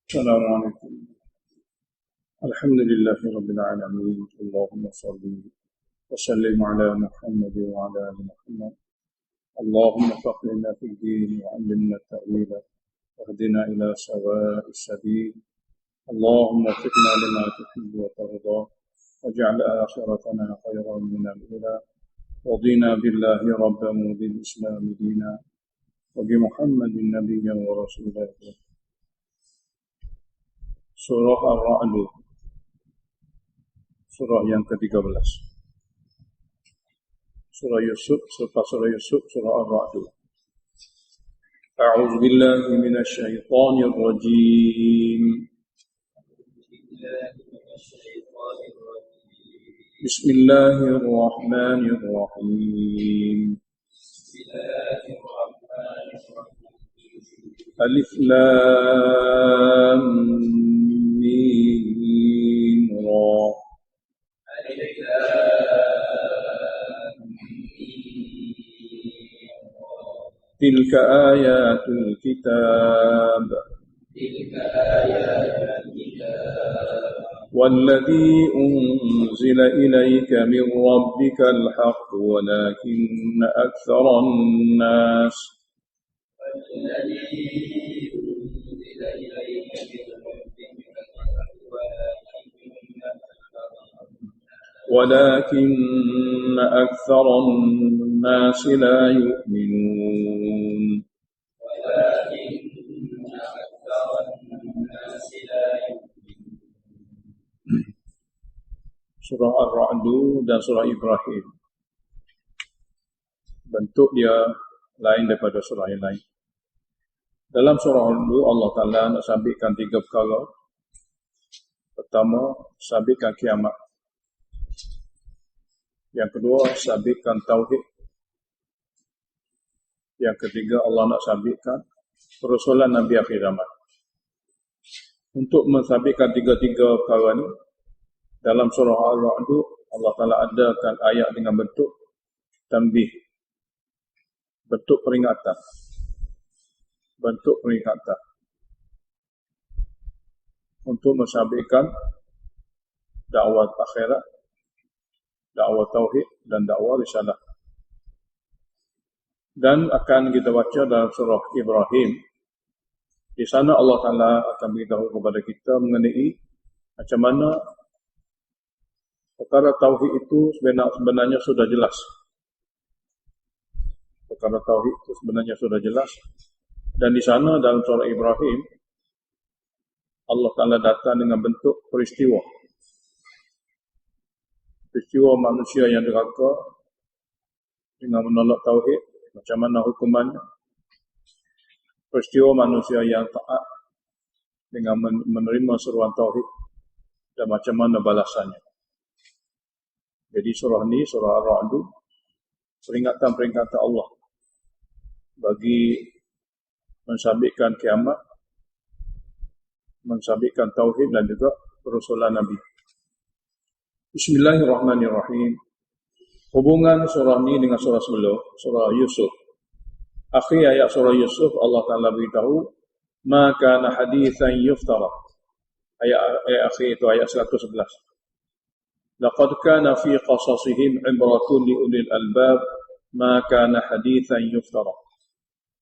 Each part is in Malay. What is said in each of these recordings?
السلام عليكم. الحمد لله رب العالمين. اللهم صل وسلم على محمد وعلى آل محمد. اللهم فقهنا في الدين وعلمنا التأويل واهدنا إلى سواء السبيل. اللهم وفقنا لما تحب وترضى واجعل آخرتنا خيرا من الأولى. رضينا بالله ربا وبالإسلام دينا وبمحمد نبيا ورسولا. Surah Ar-Ra'd, surah yang ke-13. Surah Yusuf, selepas surah Yusuf, surah Ar-Ra'd. A'udzu billahi minasy syaithanir rajim. Bismillahirrahmanirrahim. Alif Lam Mim Ra. Tilka ayatul kitab. والذي أنزل إليك من ربك الحق ولكن أكثر الناس لا يؤمنون. Surah Ar-Ra'd dan surah Ibrahim, bentuk dia lain daripada surah yang lain. Dalam surah Ar-Ra'd Allah Ta'ala nak sabitkan 3 perkara. Pertama, sabitkan kiamat. Yang kedua, sabitkan tauhid. Yang ketiga, Allah nak sabitkan perusulan Nabi akhir zaman. Untuk mensabitkan 3 perkara ni, dalam surah Ar-Ra'd Allah Ta'ala adakan ayat dengan bentuk tanbih, bentuk peringatan. Untuk mensabitkan dakwah akhirat, dakwah tauhid dan dakwah risalah. Dan akan kita baca dalam surah Ibrahim. Di sana Allah Ta'ala akan beritahu kepada kita mengenai macam mana perkara tauhid itu sebenarnya sudah jelas. Perkara tauhid itu sebenarnya sudah jelas. Dan di sana dalam surah Ibrahim Allah Ta'ala datang dengan bentuk peristiwa. Peristiwa manusia yang derhaka dengan menolak tauhid, macam mana hukumannya. Peristiwa manusia yang taat dengan menerima seruan tauhid dan macam mana balasannya. Jadi surah ni, surah Ar-Ra'd, peringatan-peringatan Allah bagi mensabitkan kiamat, mensabitkan tauhid dan juga perusulan Nabi. Bismillahirrahmanirrahim. Hubungan surah ni dengan surah sebelum, surah Yusuf. Akhir ayat surah Yusuf Allah Ta'ala beritahu, ma kana hadithan yuftara. Ayat akhir itu ayat 111. Laqad kana fi qasasihim ibratun li ulil albab ma kana hadithan yuftara.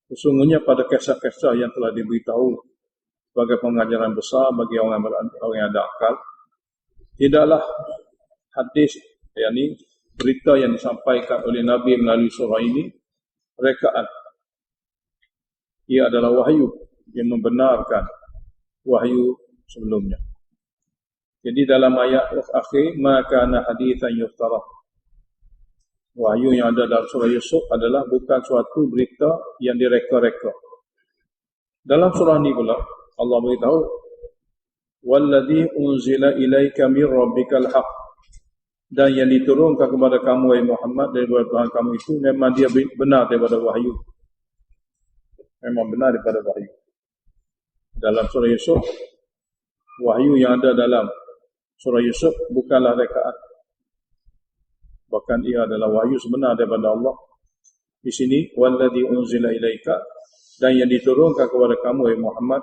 Sesungguhnya pada kisah-kisah yang telah diberitahu sebagai pengajaran besar bagi orang yang ada akal, tidaklah hadis, yakni berita yang disampaikan oleh Nabi melalui surah ini rekaan. Ia adalah wahyu yang membenarkan wahyu sebelumnya. Jadi dalam ayat akhir, ma kana hadithan yuftara. Wahyu yang ada dalam surah Yusuf adalah bukan suatu berita yang direka-reka. Dalam surah ini pula Allah beritahu, walladzi unzila ilaika mir rabbikal haqq. Dan yang diturunkan kepada kamu wahai Muhammad daripada Tuhan kamu itu memang dia benar daripada wahyu. Memang benar daripada wahyu. Dalam surah Yusuf, wahyu yang ada dalam surah Yusuf bukanlah rekaan. Bahkan ia adalah wahyu sebenar daripada Allah. Di sini, walladzi unzila ilaika, dan yang diturunkan kepada kamu wahai Muhammad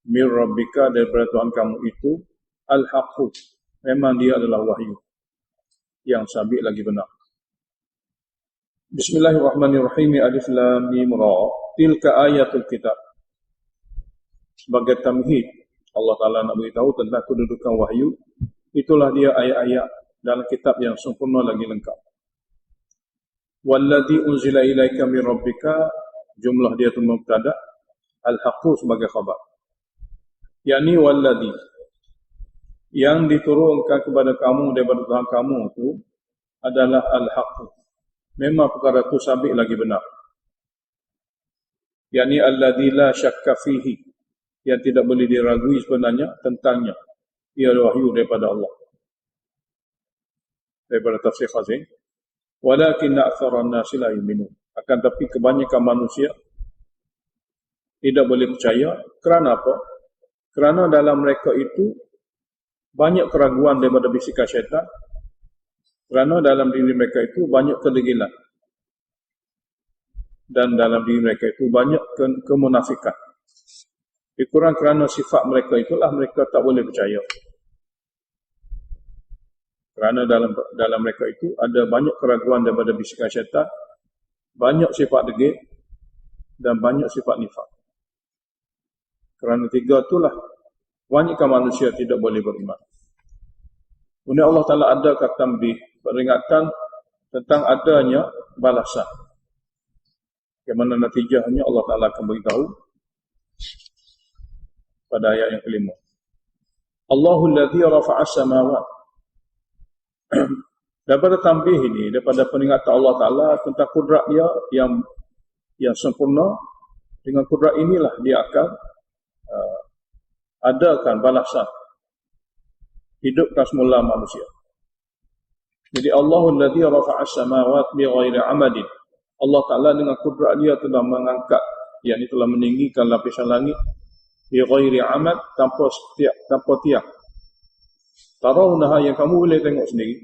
Mir rabbika, daripada Tuhan kamu itu, al-haqqu, memang dia adalah wahyu yang sabit lagi benar. Bismillahirrahmanirrahim. Alif lam mim ra. Tilka ayatul kitab. Sebagai tamhid, Allah Ta'ala nak beritahu tentang kedudukan wahyu. Itulah dia ayat-ayat dalam kitab yang sempurna lagi lengkap. Walladhi unzila ilaika min rabbika, jumlah dia tu mubtada, al-haqqu sebagai khabar. Yakni walladhi, yang diturunkan kepada kamu daripada Tuhan kamu itu adalah al-haqqu. Memang perkara itu sabit lagi benar. Yakni alladhi la syakka fihi, yang tidak boleh diragui sebenarnya tentangnya. Ia wahyu daripada Allah. Daripada tafsir Khazin. Walakin aktsaran nasi la yu'minun. Akan tapi kebanyakan manusia tidak boleh percaya. Kerana apa? Kerana dalam mereka itu banyak keraguan daripada bisikan syaitan. Kerana dalam diri mereka itu banyak kedegilan. Dan dalam diri mereka itu banyak kemunafikan. Dikurang kerana sifat mereka itulah mereka tak boleh percaya. Kerana dalam mereka itu ada banyak keraguan daripada bisikan syaitan, banyak sifat degil dan banyak sifat nifak. Kerana tiga itulah banyakkan manusia tidak boleh beriman. Kemudian Allah Ta'ala ada kata tambih, peringatan tentang adanya balasan. Bagaimana natijahnya Allah Ta'ala akan beritahu pada ayat yang kelima. Allahul ladzi rafa'as samawat. Daripada tambih ini, daripada peringatan Allah Ta'ala tentang kudrat dia yang sempurna, dengan kudrat inilah dia akan adakan balasan, hidupkan semula manusia. Jadi Allahul ladzi rafa'as samawat bighairi amadin. Allah Ta'ala dengan kudrat dia telah mengangkat, yakni telah meninggikan lapisan langit bighairi amad, tanpa tiang. Tarawunaha, yang kamu boleh tengok sendiri.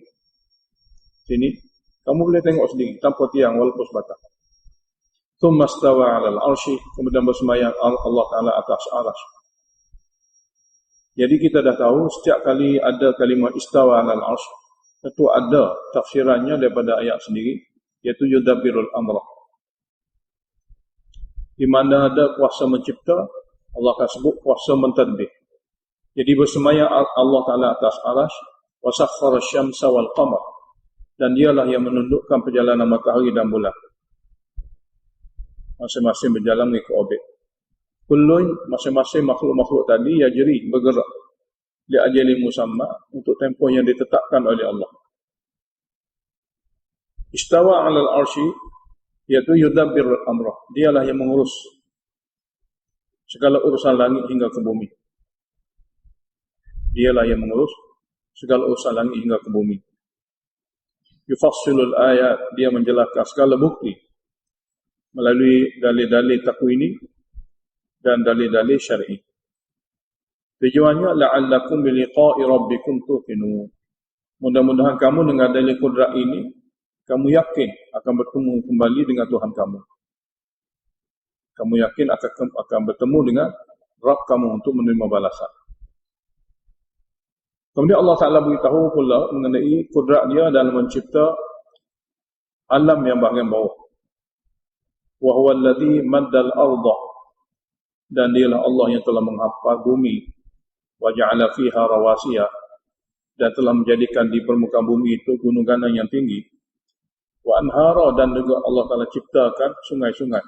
Sini, kamu boleh tengok sendiri tanpa tiang walaupun sebatang. Tsumma stawa 'alal 'arsy, kemudian bersemayam Allah Ta'ala atas arsy. Jadi kita dah tahu setiap kali ada kalimah istawa 'alal 'arsy, tentu ada tafsirannya daripada ayat sendiri, iaitu yudabbirul amra. Di mana ada kuasa mencipta, Allah akan sebut kuasa mentadbir. Jadi bersemayam Allah Ta'ala atas arsy, wa sakhkhara asy-syamsa wal qamar, dan dialah yang menundukkan perjalanan matahari dan bulan. Masing-masing berjalan mengikut orbit. Kullun, masing-masing makhluk-makhluk tadi yajri, bergerak li ajalin musamma, untuk tempoh yang ditetapkan oleh Allah. Istawa 'alal arsy, iaitu yudabbirul amra, dialah yang mengurus segala urusan langit hingga ke bumi. Dialah yang mengurus segala urusan langit hingga ke bumi. Yufassilul ayat, dia menjelaskan segala bukti melalui dalil-dalil takwini dan dalil-dalil syar'i. Tujuannya la'allakum biliqa'i rabbikum tuqinun. Mudah-mudahan kamu dengan dalil kudrat ini, kamu yakin akan bertemu kembali dengan Tuhan kamu. Kamu yakin akan bertemu dengan Rabb kamu untuk menerima balasan. Kemudian Allah Ta'ala beritahu pula mengenai kudrat dia dalam mencipta alam yang bahagian bawah. Wa huwa alladhi maddal arda, dan dialah Allah yang telah menghafal bumi, wa ja'ala fiha rawasiya, dan telah menjadikan di permukaan bumi itu gunung-gunung yang tinggi, wa anhara, dan juga Allah Ta'ala ciptakan sungai-sungai,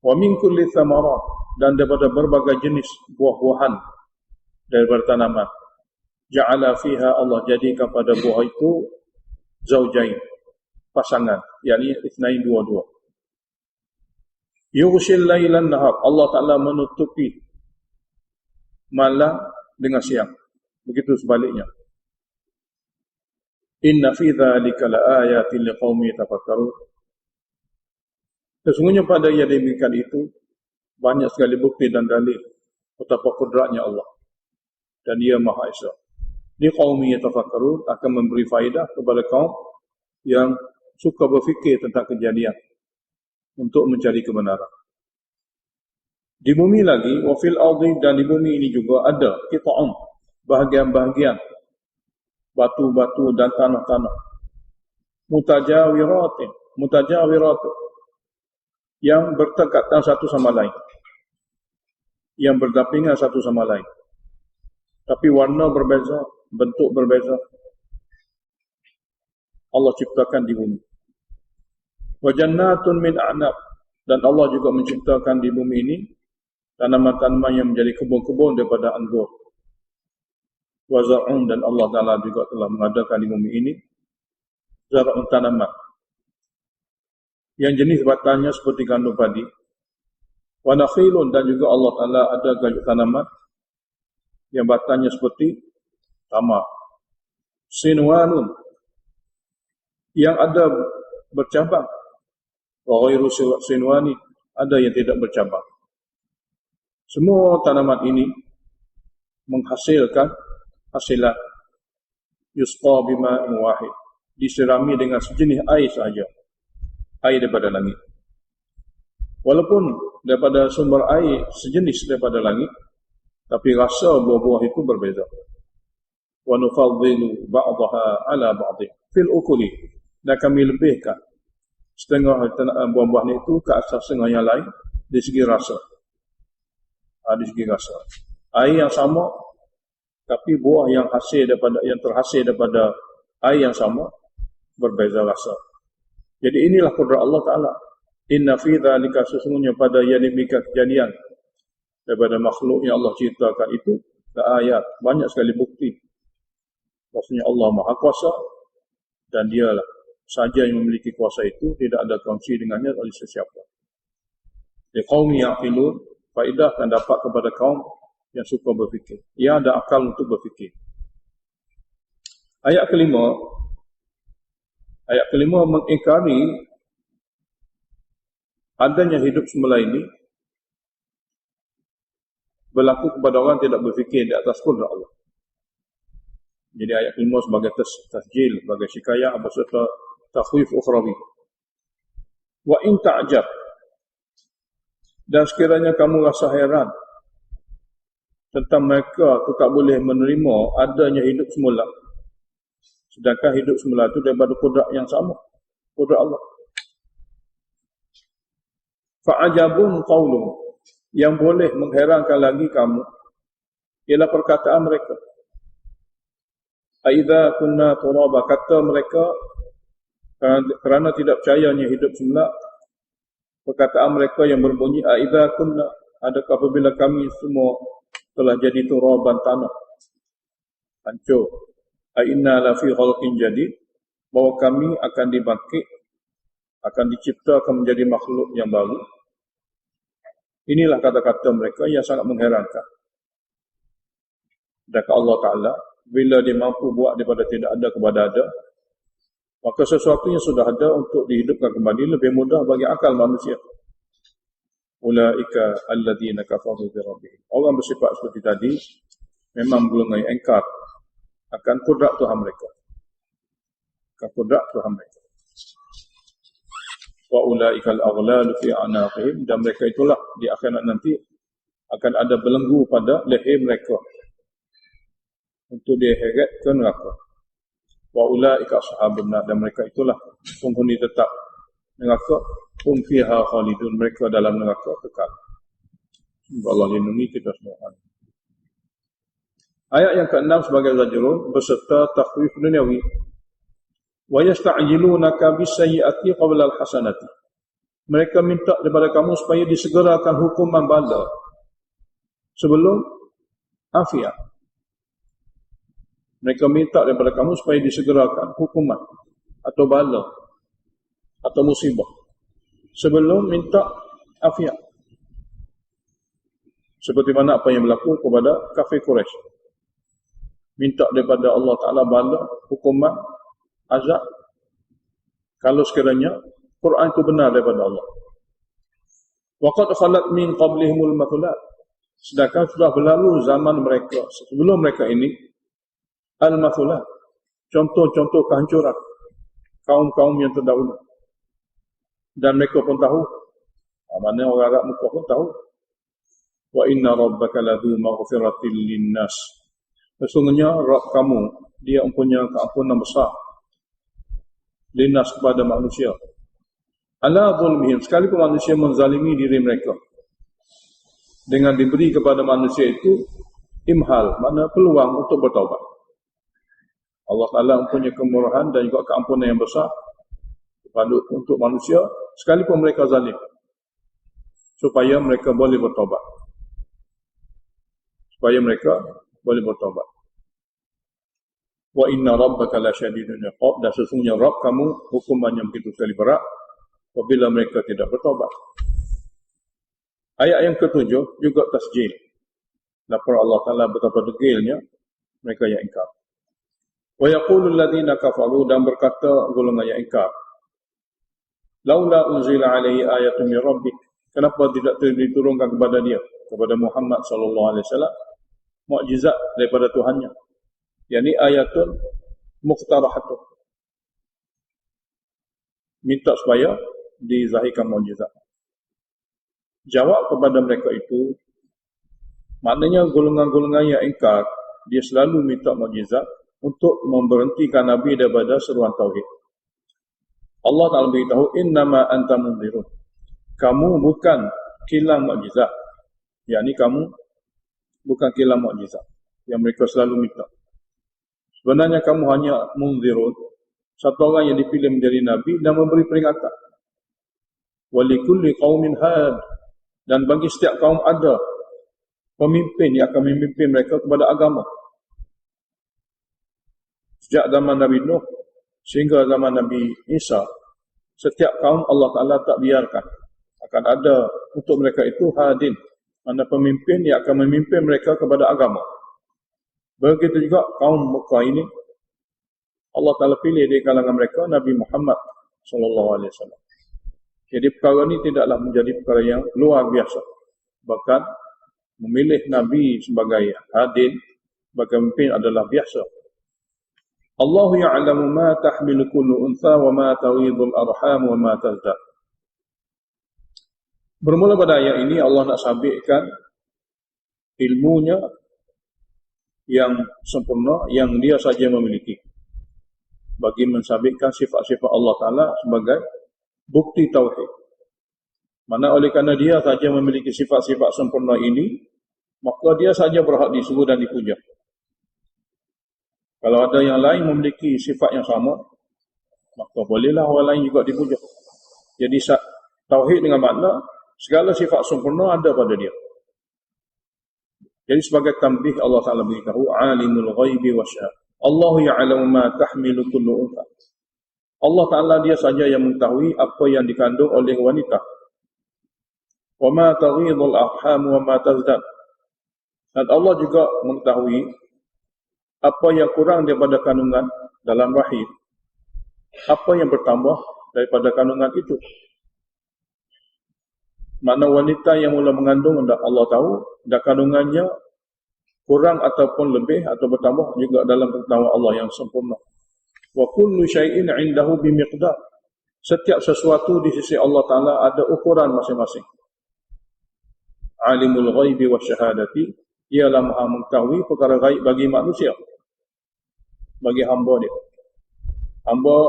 wa min kulli thamarat, dan daripada berbagai jenis buah-buahan daripada tanaman, ja'ala fiha, Allah jadikan pada buah itu zaujain, pasangan, yakni itsnain, dua-dua. Yughshil lailan nahar, Allah Ta'ala menutupi malam dengan siang. Begitu sebaliknya. Inna fi dzalika laayatin liqaumin yatafakkarun. Sesungguhnya pada yang demikian itu banyak sekali bukti dan dalil betapa kudratnya Allah, dan Dia Maha Esa. Liqaumin yatafakkarun, akan memberi faedah kepada kaum yang suka berfikir tentang kejadian untuk mencari kebenaran. Di bumi lagi, wa fil ardi, dan di bumi ini juga ada qita'un, bahagian-bahagian batu-batu dan tanah-tanah, mutajawiratin, yang berdekatan satu sama lain, yang berdampingan satu sama lain, tapi warna berbeza, bentuk berbeza. Allah ciptakan di bumi. Wa jannatun min a'nab, dan Allah juga menciptakan di bumi ini tanaman-tanaman yang menjadi kebun-kebun daripada anggur. Wa zar'un, dan Allah Ta'ala juga telah mengadakan di bumi ini zar'un, tanaman yang jenis batangnya seperti gandum padi. Wa nakhilun, dan juga Allah Ta'ala ada gajah tanaman yang batangnya seperti tamar. Sinwanun, yang ada bercabang. Wa ghairu sinwani, ada yang tidak bercabang. Semua tanaman ini menghasilkan hasilan. Yusqa bima'in wahid, disirami dengan sejenis air sahaja, air daripada langit. Walaupun daripada sumber air sejenis daripada langit, tapi rasa buah-buah itu berbeza. Wa nufaddilu ba'daha ala ba'dih fil ukuli, dan kami lebihkan setengah buah-buah itu ke atas setengah yang lain di segi rasa. Di segi rasa, air yang sama, tapi buah yang terhasil daripada air yang sama berbeza rasa. Jadi inilah kudrat Allah Ta'ala. Inna fi dzalika, sesungguhnya pada yang demikian kejadian daripada makhluk yang Allah ciptakan itu, ayat, banyak sekali bukti bahwasanya Allah Maha Kuasa, dan dialah saja yang memiliki kuasa itu, tidak ada kongsi dengannya oleh sesiapa. Di kaum yang yaqilun, faedah dan dapat kepada kaum yang suka berfikir. Ia ada akal untuk berfikir. Ayat kelima mengingkari adanya hidup semula ini berlaku kepada orang tidak berfikir di atas kudrat Allah. Jadi ayat kelima sebagai tasjil, sebagai syikayah berserta takhwif ukhrawi. Wa in ta'jab, dan sekiranya kamu rasa heran tentang mereka itu tak boleh menerima adanya hidup semula, sedangkan hidup semula itu daripada kudrat yang sama, kudrat Allah. Fa'ajabun qawlun, yang boleh mengherankan lagi kamu ialah perkataan mereka. Aidza kunna turaba, kata mereka kerana tidak percayanya hidup semula, perkataan mereka yang berbunyi aidza kunna, adakah apabila kami semua telah jadi turaban, tanah hancur, inna la fi khalqin jadid, bahwa kami akan dibangkit, akan diciptakan menjadi makhluk yang baru. Inilah kata-kata mereka yang sangat mengherankan. Dan Allah Ta'ala, bila dia mampu buat daripada tidak ada kepada ada, maka sesuatu yang sudah ada untuk dihidupkan kembali lebih mudah bagi akal manusia. Ulaika alladzina kafaru bi rabbihim, orang bersifat seperti tadi memang belum engkar akan kudrat Tuhan mereka, Wa ulaika al-aghlalu fi a'naqihim, dan mereka itulah di akhirat nanti akan ada belenggu pada leher mereka untuk diheret ke neraka. Wa ulaika ashabun nar, dan mereka itulah penghuni tetap neraka, hum fiha khalidun, mereka dalam neraka kekal. Allah lindungi kita semua. Ayat yang ke-6 sebagai zajrun beserta takhwif duniawi. Wa yasta'jilunaka bis-sayyi'ati qabla al-hasanati, mereka minta daripada kamu supaya disegerakan hukuman bala sebelum afiat. Mereka minta daripada kamu supaya disegerakan hukuman atau bala atau musibah sebelum minta afiat, seperti mana apa yang berlaku kepada kafir Quraisy. Minta daripada Allah Ta'ala bala, hukuman, azab, kalau sekiranya Quran itu benar daripada Allah. Waqad khalat min qablihimul mathulat, sedangkan sudah berlalu zaman mereka sebelum mereka ini al-mathulat, contoh-contoh kehancuran kaum-kaum yang terdahulu, dan mereka pun tahu, mana orang Arab Mekah pun tahu Wa inna rabbaka ladzu maghfiratil linnas. Sesungguhnya Rabb kamu, dia mempunyai keampunan besar linnas kepada manusia. Ala zulmihim, sekalipun manusia menzalimi diri mereka. Dengan diberi kepada manusia itu imhal, makna peluang untuk bertaubat. Allah Ta'ala mempunyai kemurahan dan juga keampunan yang besar untuk manusia sekalipun mereka zalim, supaya mereka boleh bertaubat. Wa inna rabbaka lasyadidul iqab, dan sesungguhnya Rabb kamu hukumannya begitu sekali berat apabila mereka tidak bertaubat. Ayat yang ketujuh juga tasjil. Lapar Allah Ta'ala betapa degilnya mereka yang ingkar. Wa yaqulul ladzina kafaru, dan berkata golongan yang ingkar, laula unzila alaihi ayatun min rabbik, kenapa tidak diturunkan kepada dia, kepada Muhammad sallallahu alaihi wasallam, mukjizat daripada Tuhannya, yakni ayatun muqtarahatun, minta supaya dizahirkan mukjizat. Jawab kepada mereka itu, maknanya golongan-golongan yang ingkar, dia selalu minta mukjizat untuk memberhentikan Nabi daripada seruan tauhid. Allah Ta'ala beritahu, innama anta munzirun, kamu bukan kilang mukjizat, yakni kamu bukan kilang mukjizat yang mereka selalu minta. Sebenarnya kamu hanya munzirun, satu orang yang dipilih menjadi Nabi dan memberi peringatan. Walikulli qaumin had, dan bagi setiap kaum ada pemimpin yang akan memimpin mereka kepada agama. Sejak zaman Nabi Nuh sehingga zaman Nabi Isa, setiap kaum Allah Ta'ala tak biarkan, akan ada untuk mereka itu hadin, mana pemimpin yang akan memimpin mereka kepada agama. Begitu juga kaum Mekah ini, Allah Ta'ala pilih di kalangan mereka Nabi Muhammad SAW. Jadi perkara ini tidaklah menjadi perkara yang luar biasa. Bahkan memilih Nabi sebagai hadin, sebagai pemimpin adalah biasa. Allahu ya'lamu ma tahmilu kullu untha wa ma tawidul arham wa ma tazdad. Bermula pada ayat ini Allah nak sabitkan ilmunya yang sempurna yang dia saja memiliki, bagi mensabitkan sifat-sifat Allah Ta'ala sebagai bukti tauhid. Mana oleh kerana dia saja memiliki sifat-sifat sempurna ini, maka dia saja berhak disebut dan dipuja. Kalau ada yang lain memiliki sifat yang sama, maka bolehlah orang lain juga dipuja. Jadi tauhid dengan makna segala sifat sempurna ada pada dia. Jadi sebagai tambih Allah Ta'ala beritahu, alimul ghaibi wasyahad, Allahu ya'lamu ma tahmilu kullu untha. Allah Ta'ala dia saja yang mengetahui apa yang dikandung oleh wanita. Wa ma taghidul arham wa ma tazdad. Dan Allah juga mengetahui apa yang kurang daripada kandungan dalam rahim, apa yang bertambah daripada kandungan itu. Makna wanita yang mula mengandung, Allah tahu, dan kandungannya kurang ataupun lebih atau bertambah juga dalam pengetahuan Allah yang sempurna. Wa kullu syai'in 'indahu bimiqdar. Setiap sesuatu di sisi Allah Ta'ala ada ukuran masing-masing. Alimul ghaibi wasyahadati, ialah maha mengetahui perkara gaib bagi manusia, bagi hamba dia. Hamba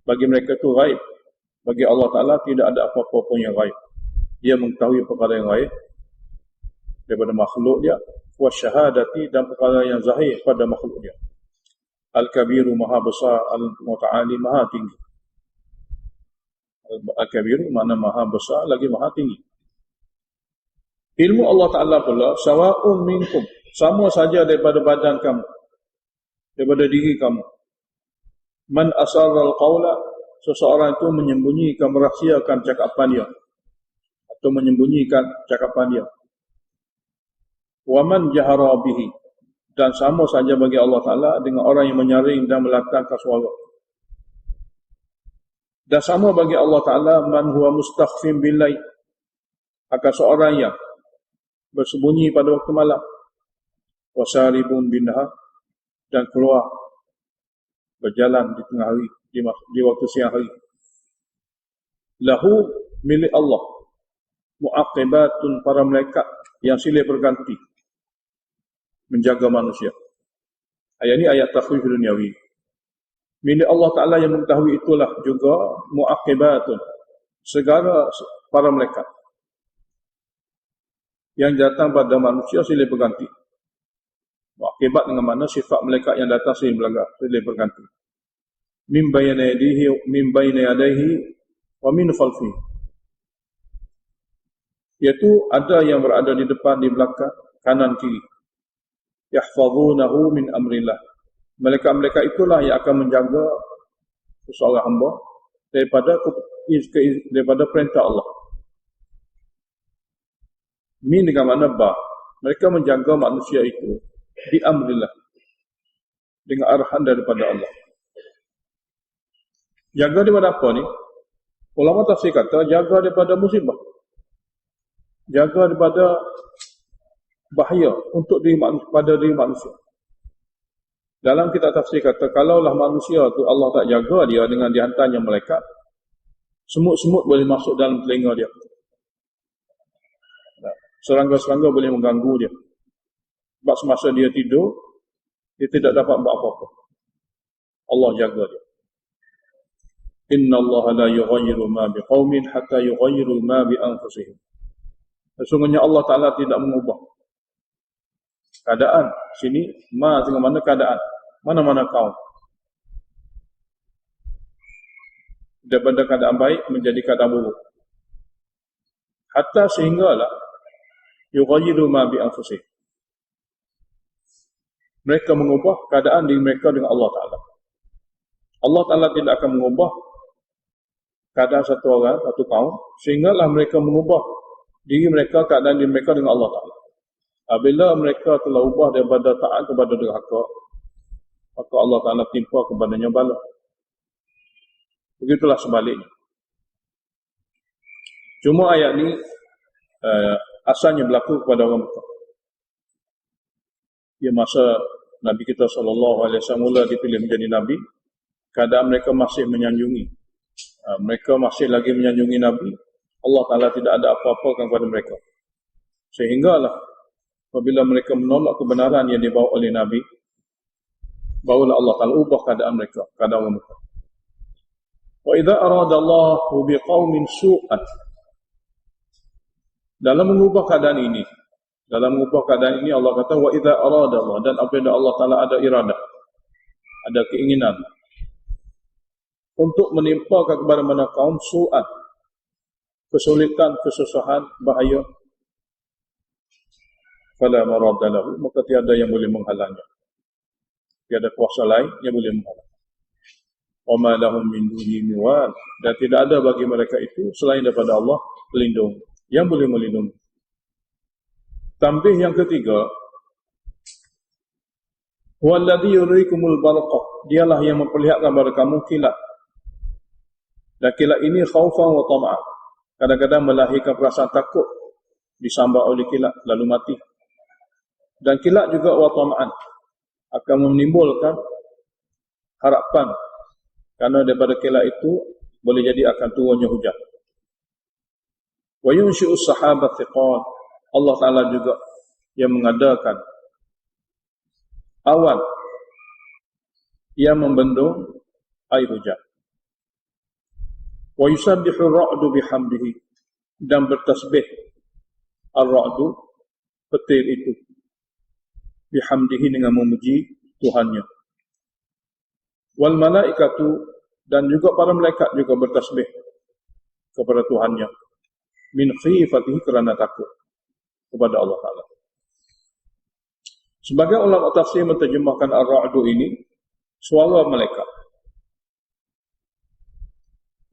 bagi mereka itu gaib. Bagi Allah Ta'ala tidak ada apa-apa pun yang gaib. Dia mengetahui perkara yang gaib daripada makhluk dia, wasyahadati, dan perkara yang zahir pada makhluk dia. Al-Kabiru maha besar, Al-Muta'ali maha tinggi. Al-Kabiru mana maha besar lagi maha tinggi. Ilmu Allah Ta'ala pula sawa'un minkum, sama saja daripada badan kamu, daripada diri kamu. Man asarra al-qawla, seseorang itu menyembunyikan, merahsiakan cakapan dia, atau menyembunyikan cakapan dia. Wa man jahara bihi, dan sama saja bagi Allah Ta'ala dengan orang yang menyaring dan melantangkan suara. Dan sama bagi Allah Ta'ala man huwa mustakhfin bil-lail, akan seorang yang bersembunyi pada waktu malam, wasaribun bin-nahar, dan keluar berjalan di tengah hari, di waktu siang hari. Lahu, milik Allah, mu'aqibatun, para malaikat yang silih berganti menjaga manusia. Ayat ini ayat takhwif duniawi. Milik Allah Ta'ala yang mengetahui itulah juga mu'aqibatun, segala para malaikat yang datang pada manusia silih berganti. Mu'aqibat dengan mana sifat malaikat yang datang silih berganti. Min bayna yadayhi wa min khalfihi, iaitu ada yang berada di depan, di belakang, kanan, kiri. Yahfazunahu min amrillah, malaikat-malaikat itulah yang akan menjaga seorang hamba daripada perintah Allah. Min dengan makna ba, mereka menjaga manusia itu bi amrillah, dengan arahan daripada Allah. Jaga daripada apa ni? Ulama tafsir kata jaga daripada musibah, jaga daripada bahaya untuk pada diri manusia. Dalam kitab tafsir kata, kalaulah manusia tu Allah tak jaga dia dengan dihantarnya malaikat, semut-semut boleh masuk dalam telinga dia, serangga-serangga boleh mengganggu dia. Sebab semasa dia tidur, dia tidak dapat buat apa-apa. Allah jaga dia. Inna Allah la yughayyiru ma biqaumin hatta yughayyiru ma bi anfusihim. Sesungguhnya Allah Ta'ala tidak mengubah keadaan. Sini ma dengan mana keadaan, mana-mana kaum, daripada keadaan baik menjadi keadaan buruk, hatta sehinggalah yughayyiru ma bi anfusihim, mereka mengubah keadaan diri mereka dengan Allah Ta'ala. Allah Ta'ala tidak akan mengubah keadaan satu orang, satu kaum, sehinggalah mereka mengubah diri mereka, keadaan diri mereka dengan Allah Ta'ala. Apabila mereka telah ubah daripada taat kepada derhaka, maka Allah Ta'ala timpa kepadanya bala. Begitulah sebaliknya. Cuma ayat ni asalnya berlaku kepada orang Mekah. Ya, masa Nabi kita SAW mula dipilih menjadi Nabi, keadaan mereka masih menyanjungi. Mereka masih lagi menyanjungi Nabi. Allah Ta'ala tidak ada apa-apa kepada mereka. Sehinggalah apabila mereka menolak kebenaran yang dibawa oleh Nabi, barulah Allah Ta'ala ubah keadaan mereka, keadaan mereka. Wa idza arada Allahu biqaumin su'an, dalam mengubah keadaan ini, Allah kata wa idza arada Allah, dan apabila Allah Ta'ala ada iradah, ada keinginan untuk menimpakan kepada mana kaum su'an, kesulitan, kesusahan, bahaya, fala maradda lahu, maka tiada yang boleh menghalangnya. Tiada kuasa lain yang boleh menghalang. Wa ma lahum min dunihi min wal, dan tidak ada bagi mereka itu selain daripada Allah pelindung yang boleh melindungi. Tambih yang ketiga, huwallazi yuriikumul barqa, dialah yang memperlihatkan kepada kamu kilat. Dan kilat ini khaufan wa tama'an, kadang-kadang melahirkan perasaan takut, disambar oleh kilat lalu mati. Dan kilat juga wa tama'an, akan menimbulkan harapan, karena daripada kilat itu boleh jadi akan turunnya hujan. Wa yunshi'us sahabat thiqal, Allah Ta'ala juga yang mengadakan awan yang membendung air hujan. Wa yusabbihu ar-ra'du bihamdihi, dan bertasbih ar-ra'du, petir itu, bihamdihi, dengan memuji Tuhannya. Wal malaikatu, dan juga para malaikat juga bertasbih kepada Tuhannya, min khifatihi, kerana takut kepada Allah Ta'ala. Sebagai ulama tafsir menterjemahkan ar-ra'du ini suara malaikat.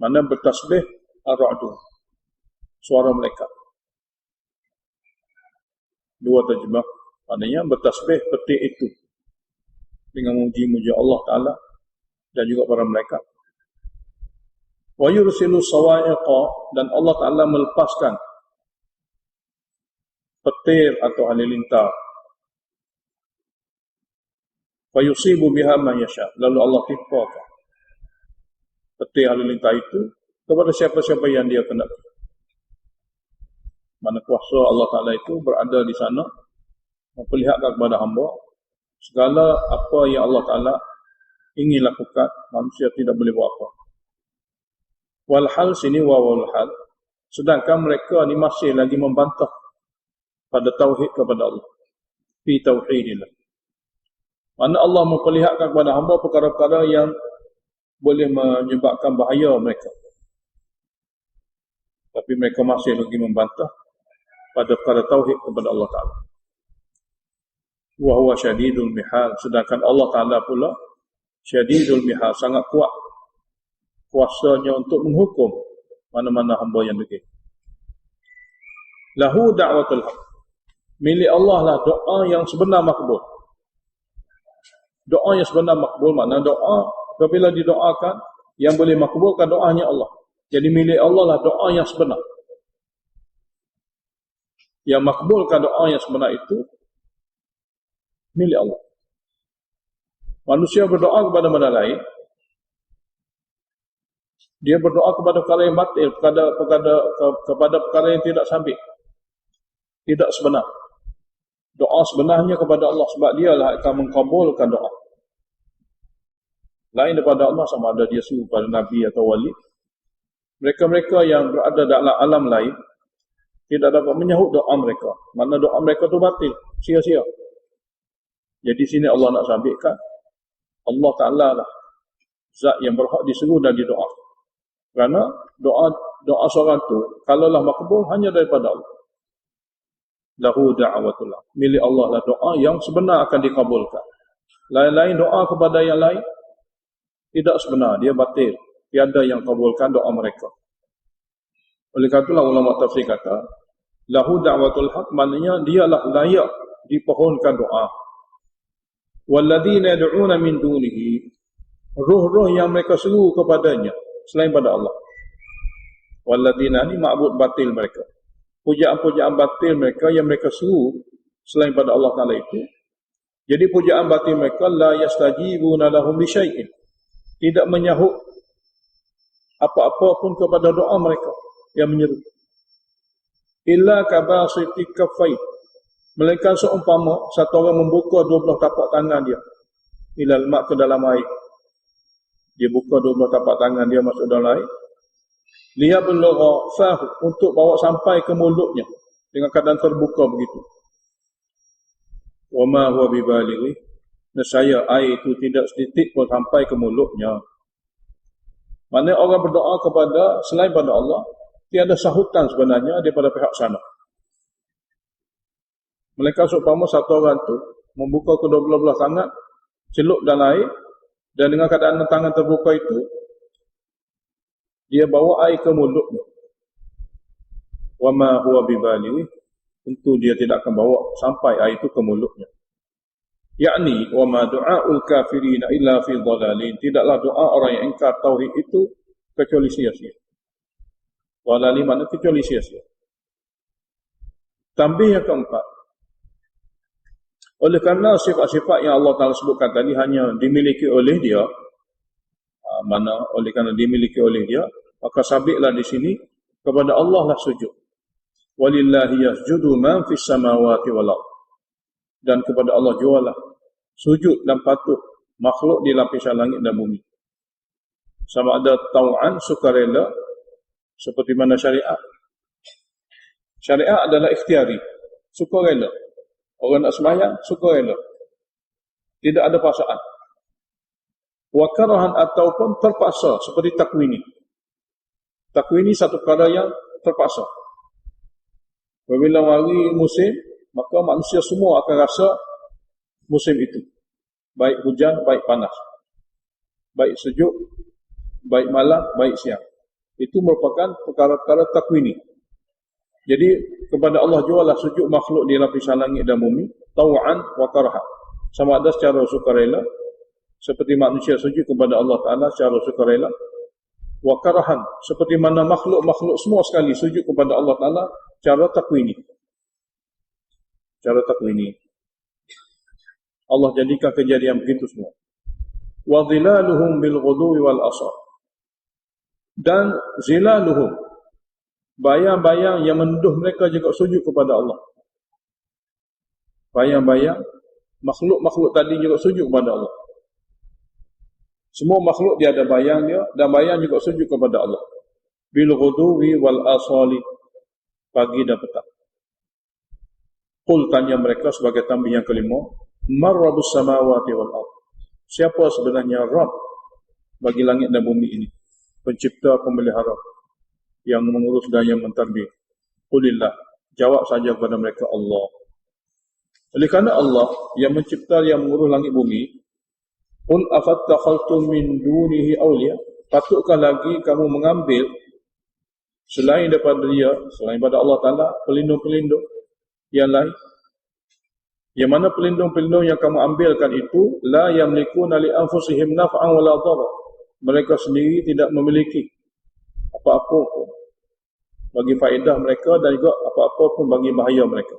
Mana bertasbih ar-ra'du, suara malaikat. Dua terjemah, maknanya bertasbih petir itu dengan memuji-muji Allah Ta'ala dan juga para malaikat. Wa yursilu sawa'iqa, dan Allah Ta'ala melepaskan petir atau halilintar. Wa yusibu biha man yasha, lalu Allah timpakan petir halilintar itu kepada siapa-siapa yang dia kehendaki. Mana kuasa Allah Ta'ala itu berada di sana, memperlihatkan kepada hamba segala apa yang Allah Ta'ala ingin lakukan, manusia tidak boleh buat apa. Walhal sini wawal hal, sedangkan mereka ni masih lagi membantah pada tauhid kepada Allah, fi tauhidillah. Mana Allah memperlihatkan kepada hamba perkara-perkara yang boleh menyebabkan bahaya mereka, tapi mereka masih lagi membantah pada perkara tauhid kepada Allah Ta'ala. Wa huwa syadidul mihal, sedangkan Allah Ta'ala pula syadidul mihal, sangat kuat kuasanya untuk menghukum mana-mana hamba yang degil. Lahu da'watul haq, milik Allah lah doa yang sebenar makbul. Doa yang sebenar makbul makna doa apabila didoakan yang boleh makbulkan doanya Allah. Jadi milik Allah lah doa yang sebenar. Yang makbulkan doa yang sebenar itu milik Allah. Manusia berdoa kepada benda lain, dia berdoa kepada perkara yang batil, kepada perkara yang tidak sabit, tidak sebenar. Doa sebenarnya kepada Allah, sebab dia lah akan mengkabulkan doa. Lain daripada Allah, sama ada dia suruh pada Nabi atau wali, mereka-mereka yang berada dalam alam lain tidak dapat menyahut doa mereka. Mana doa mereka tu batil, sia-sia. Jadi sini Allah nak sabitkan Allah Ta'ala lah zat yang berhak diseru dan didoa. Kerana doa seorang tu kalaulah makbul hanya daripada Allah. Lahu da'watullah, milik Allah lah doa yang sebenar akan dikabulkan. Lain-lain doa kepada yang lain tidak sebenar, dia batil, tiada yang kabulkan doa mereka. Oleh kerana itulah ulama tafsir kata lahu da'watul haq, maknanya dialah layak dipohonkan doa. Walladzina yad'una min dunihi, ruh-ruh yang mereka seru kepadanya selain pada Allah. Walladzina ni ma'bud batil mereka, pujaan-pujaan batil mereka yang mereka seru selain pada Allah Ta'ala itu. Jadi pujaan batil mereka la yastajibuna lahum li syai'in, tidak menyahut apa-apa pun kepada doa mereka yang menyeru. Illa kabasiti kaffai, melainkan seumpama satu orang membuka 12 tapak tangan dia ilal mak, ke dalam air. Dia buka 12 tapak tangan dia masuk dalam air, liyablugha fahu, untuk bawa sampai ke mulutnya dengan keadaan terbuka begitu. Wa ma huwa bibalighi, nescaya air itu tidak setitik pun sampai ke mulutnya. Maknanya orang berdoa kepada selain pada Allah tiada sahutan sebenarnya daripada pihak sana. Melainkan seumpama satu orang tu membuka kedua belah tangan, celup dalam air, dan dengan keadaan tangan terbuka itu dia bawa air ke mulutnya. Wa ma huwa bibalighi, tentu dia tidak akan bawa sampai air itu ke mulutnya. Yakni wa ma du'aul kafirin illa fi dhalalin, tidaklah doa orang yang ingkar tauhid itu kecuali sia-sia. Dhalalin makna kecuali sia-sia. Tambih yang keempat, oleh kerana sifat-sifat yang Allah Ta'ala sebutkan tadi hanya dimiliki oleh dia, mana oleh kerana dimiliki oleh dia, maka sabitlah di sini kepada Allah lah sujud. Walillahi yasjudu man fis samawati wal ardh, dan kepada Allah jualah sujud dan patuh makhluk di lapisan langit dan bumi. Sama ada tau'an, sukarela, seperti mana syariat. Syariat adalah ikhtiari, sukarela. Orang nak sembahyang, sukarela, tidak ada paksaan. Wa karahan, ataupun terpaksa, seperti takwini. Takwini satu perkara yang terpaksa. Apabila mari musim, maka manusia semua akan rasa musim itu, baik hujan, baik panas, baik sejuk, baik malam, baik siang. Itu merupakan perkara-perkara takwini. Jadi kepada Allah jualah sujud makhluk di lapisan langit dan bumi, tau'an wa karha, sama ada secara sukarela, seperti manusia sujud kepada Allah Ta'ala secara sukarela, wa karhan, seperti mana makhluk-makhluk semua sekali sujud kepada Allah Ta'ala secara takwini. Cara takwini Allah jadikan kejadian begitu semua. Wa zilaluhum bil ghudwi wal asar, dan zilaluhum, bayang-bayang yang menuduh mereka juga sujud kepada Allah. Bayang-bayang makhluk-makhluk tadi juga sujud kepada Allah. Semua makhluk dia ada bayang dia, dan bayang juga sujud kepada Allah. Bil ghuduwi wal asali, pagi dan petang. Qul, tanya mereka sebagai tambih yang kelima, Mar rabbus samawati wal ard. Siapa sebenarnya Rabb bagi langit dan bumi ini? Pencipta, pemelihara, yang mengurus dan yang mentadbir. Qulillah, jawab saja kepada mereka Allah. Oleh kerana Allah yang mencipta, yang mengurus langit bumi, qul afattakhaltum min dunihi awliya, patutkah lagi kamu mengambil selain daripada dia, selain daripada Allah Ta'ala, pelindung-pelindung yang lain? Yang mana pelindung-pelindung yang kamu ambilkan itu la yamlikuna li anfusihim naf'an wala dharra, mereka sendiri tidak memiliki apa-apa pun bagi faedah mereka dan juga apa-apa pun bagi bahaya mereka.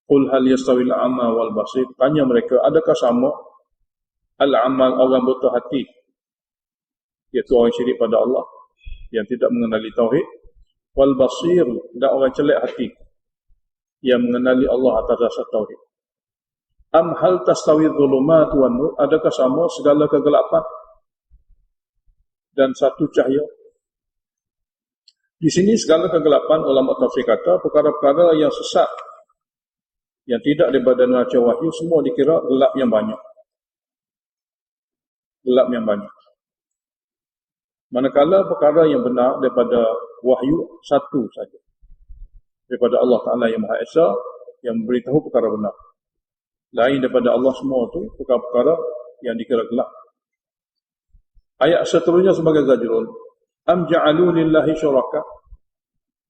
Qul hal yastawil a'ma wal basir, tanya mereka, adakah sama al-amal, orang buta hati, iaitu orang syirik pada Allah yang tidak mengenali tauhid, wal basir, dan orang celak hati yang mengenali Allah atas dasar tauhid. Am hal tastawi dhulumat wan nur, adakah sama segala kegelapan dan satu cahaya? Di sini segala kegelapan, ulama tafsir kata perkara-perkara yang sesat, yang tidak daripada neraca wahyu, semua dikira gelap yang banyak. Gelap yang banyak. Manakala perkara yang benar daripada wahyu satu saja, daripada Allah Ta'ala yang Maha Esa, yang memberitahu perkara benar. Lain daripada Allah semua itu perkara-perkara yang dikira gelap. Ayat seterusnya sebagai zajrun, am ja'alu lillahi syuraka,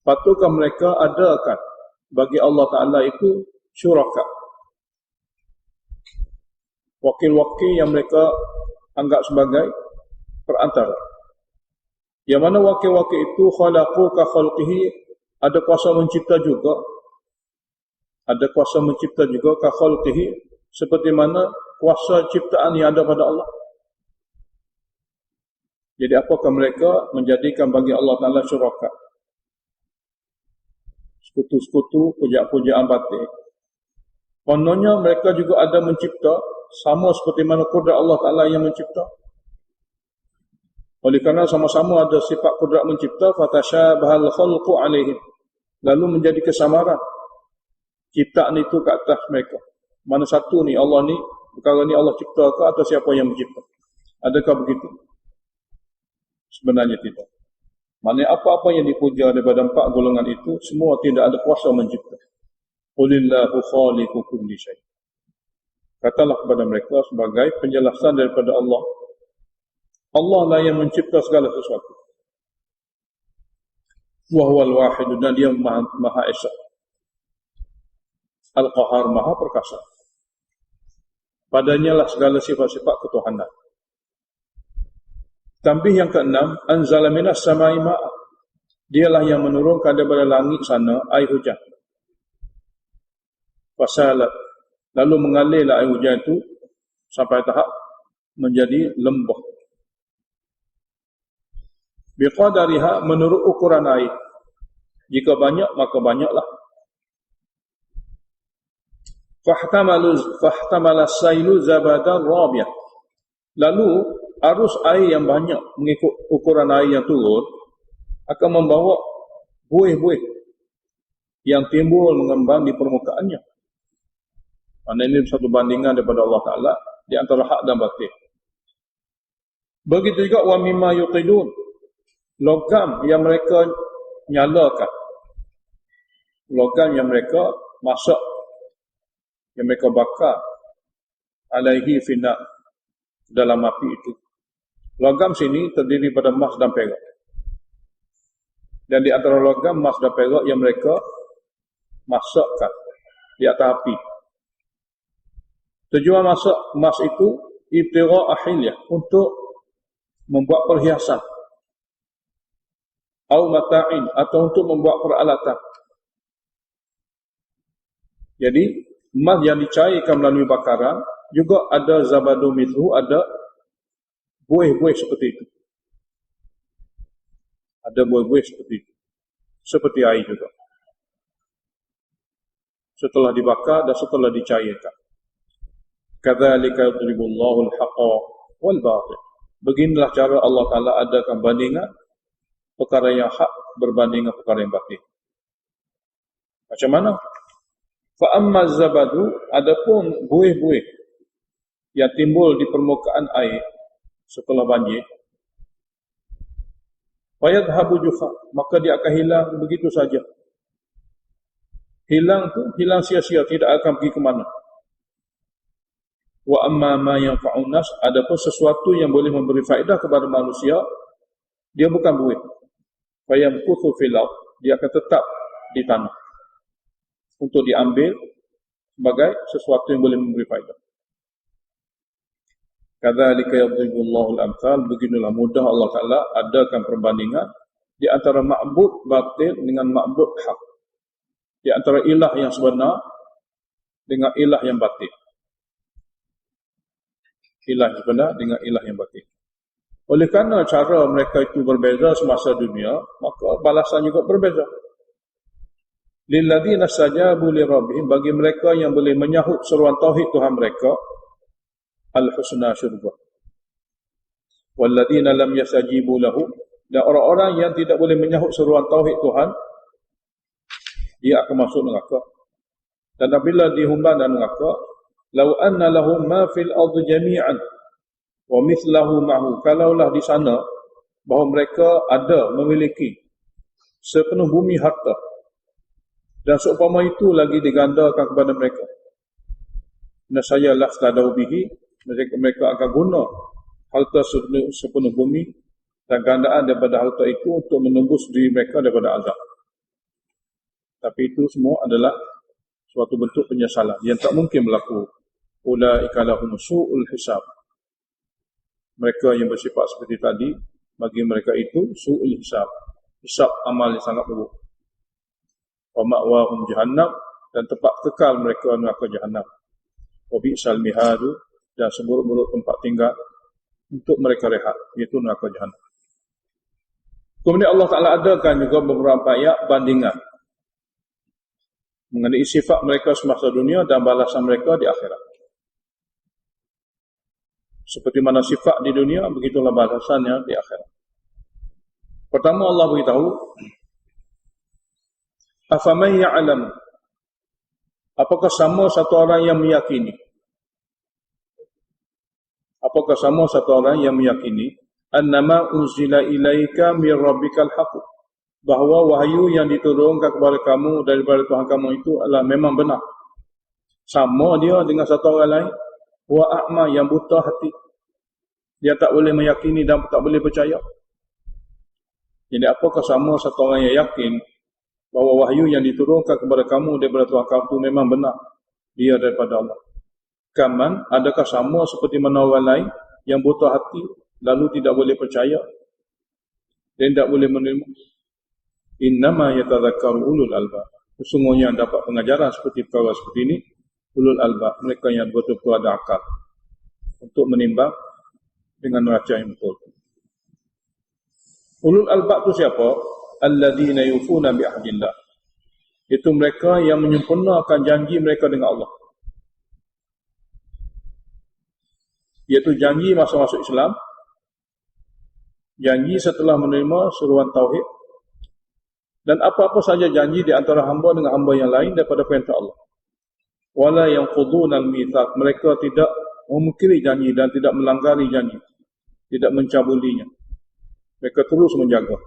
patutkah mereka adakan bagi Allah Ta'ala itu syuraka, wakil-wakil yang mereka anggap sebagai perantara, yang mana wakil-wakil itu khalaqu ka khalqihi, ada kuasa mencipta juga, ada kuasa mencipta juga, ka khalqihi, seperti mana kuasa ciptaan yang ada pada Allah. Jadi apakah mereka menjadikan bagi Allah Ta'ala syuraka, sekutu-sekutu, pujaan-pujaan batil? Kononnya mereka juga ada mencipta, sama seperti mana kudrat Allah Ta'ala yang mencipta. Oleh kerana sama-sama ada sifat kudrat mencipta, fatashabahal khalqu alaihim, lalu menjadi kesamaran ciptaan itu ke atas mereka. Mana satu ni Allah ni, perkara ni Allah cipta ke atau siapa yang mencipta? Adakah begitu? Sebenarnya tidak. Maknanya apa-apa yang dipuja daripada empat golongan itu, semua tidak ada kuasa mencipta. Qulillahu khaliqu kulli syai'. Katalah kepada mereka sebagai penjelasan daripada Allah, Allah lah yang mencipta segala sesuatu. Wa huwal wahid, dan dia Maha Esa. Al-Qahar, Maha Perkasa. Padanya lah segala sifat-sifat ketuhanan. Tambih yang keenam, anzala minas samai ma'a, dialah yang menurunkan daripada langit sana air hujan. Fasalat, lalu mengalirlah air hujan itu sampai tahap menjadi lembah. Biqadariha, menurut ukuran air. Jika banyak, maka banyaklah. Fahtamala sailu zabadan rabiyah, lalu arus air yang banyak mengikut ukuran air yang turun akan membawa buih-buih yang timbul mengembang di permukaannya. Maksudnya ini satu bandingan daripada Allah Ta'ala di antara hak dan batil. Begitu juga wa mimma yuqidun, logam yang mereka nyalakan, logam yang mereka masak, yang mereka bakar, alaihi finna, dalam api itu. Logam sini terdiri pada emas dan perak. Dan di antara logam, emas dan perak yang mereka masakkan di atas api. Tujuan masak emas itu ibtigha ahilyah, untuk membuat perhiasan, atau mata'in, atau untuk membuat peralatan. Jadi emas yang dicairkan melalui bakaran juga ada zabadu mithlu, ada buih-buih seperti itu. Ada buih-buih seperti itu. seperti air juga. Setelah dibakar dan setelah dicairkan. Kadzalika yadribullahu al-haqqa wal batil. Beginilah cara Allah Taala adakan bandingan perkara yang hak berbanding dengan perkara yang batil. Macam mana? Fa amma zabadu, adapun buih-buih yang timbul di permukaan air setelah banjir, fayadhhabu jufa, maka dia akan hilang begitu saja. Hilang tu hilang sia-sia, tidak akan pergi ke mana. Wa amma ma yanfa'un nas, adapun sesuatu yang boleh memberi faedah kepada manusia, dia bukan buih. Fayamkuthu fil ard, dia akan tetap di tanah untuk diambil sebagai sesuatu yang boleh memberi faedah. Kadzalika yadribullahu al-amthal, beginilah mudah Allah Taala adakan perbandingan di antara ma'bud batil dengan ma'bud hak, di antara ilah yang sebenar dengan ilah yang batil. Ilah yang sebenar dengan ilah yang batil. Oleh kerana cara mereka itu berbeza semasa dunia, maka balasan juga berbeza. Lilladzina stajabu li rabbihim, bagi mereka yang boleh menyahut seruan tauhid Tuhan mereka, al-husna syurga. Walladzina lam yastajibu lahu, dan orang-orang yang tidak boleh menyahut seruan tauhid Tuhan, dia akan masuk neraka. Dan apabila dihumban dalam neraka, law anna lahum ma fil ardi jami'an wa mithlahu ma'hu, kalaulah di sana bahawa mereka ada memiliki sepenuh bumi harta dan seumpama itu lagi digandakan kepada mereka, nasaya laftadau bihi, mereka akan guna harta sepenuh bumi dan gandaan daripada harta itu untuk menembus diri mereka daripada azab. Tapi itu semua adalah suatu bentuk penyesalan yang tak mungkin berlaku. Ulaika lahum su'ul hisab, mereka yang bersifat seperti tadi, bagi mereka itu su'ul hisab, hisab amal yang sangat buruk. Wa ma'wahum jahannam, dan tempat kekal mereka neraka jahannam. Wa bi'sal mihadu, dan seburuk-buruk tempat tinggal untuk mereka rehat, iaitu neraka jahannam. Kemudian Allah Ta'ala adakan juga beberapa ayat bandingan mengenai sifat mereka semasa dunia dan balasan mereka di akhirat. Seperti mana sifat di dunia, begitulah balasannya di akhirat. Pertama Allah beritahu, afaman ya'lam, apakah sama satu orang yang meyakini? Apakah sama satu orang yang meyakini annama unzila ilaika mir rabbikal haqq, bahawa wahyu yang diturunkan kepada kamu daripada Tuhan kamu itu adalah memang benar. Sama dia dengan satu orang lain, wa a'ma, yang buta hati, dia tak boleh meyakini dan tak boleh percaya. Jadi apakah sama satu orang yang yakin bahawa wahyu yang diturunkan kepada kamu daripada Tuhan kamu itu memang benar, dia daripada Allah. Kaman, adakah sama seperti mana orang lain yang buta hati lalu tidak boleh percaya dan tidak boleh menerima? Innama yatadzakkaru ulul albab, sesungguhnya yang dapat pengajaran seperti perkara seperti ini ulul albab, mereka yang betul-betul ada akal untuk menimbang dengan neraca yang betul. Ulul albab itu siapa? Alladzina yufuna bi ahdillah, itu mereka yang menyempurnakan janji mereka dengan Allah, iaitu janji masa masuk Islam, janji setelah menerima seruan tauhid, dan apa-apa saja janji di antara hamba dengan hamba yang lain daripada perintah Allah. Wala yanquduna al-mitsaq, mereka tidak memungkiri janji dan tidak melanggari janji, tidak mencabulinya. Mereka terus menjaga.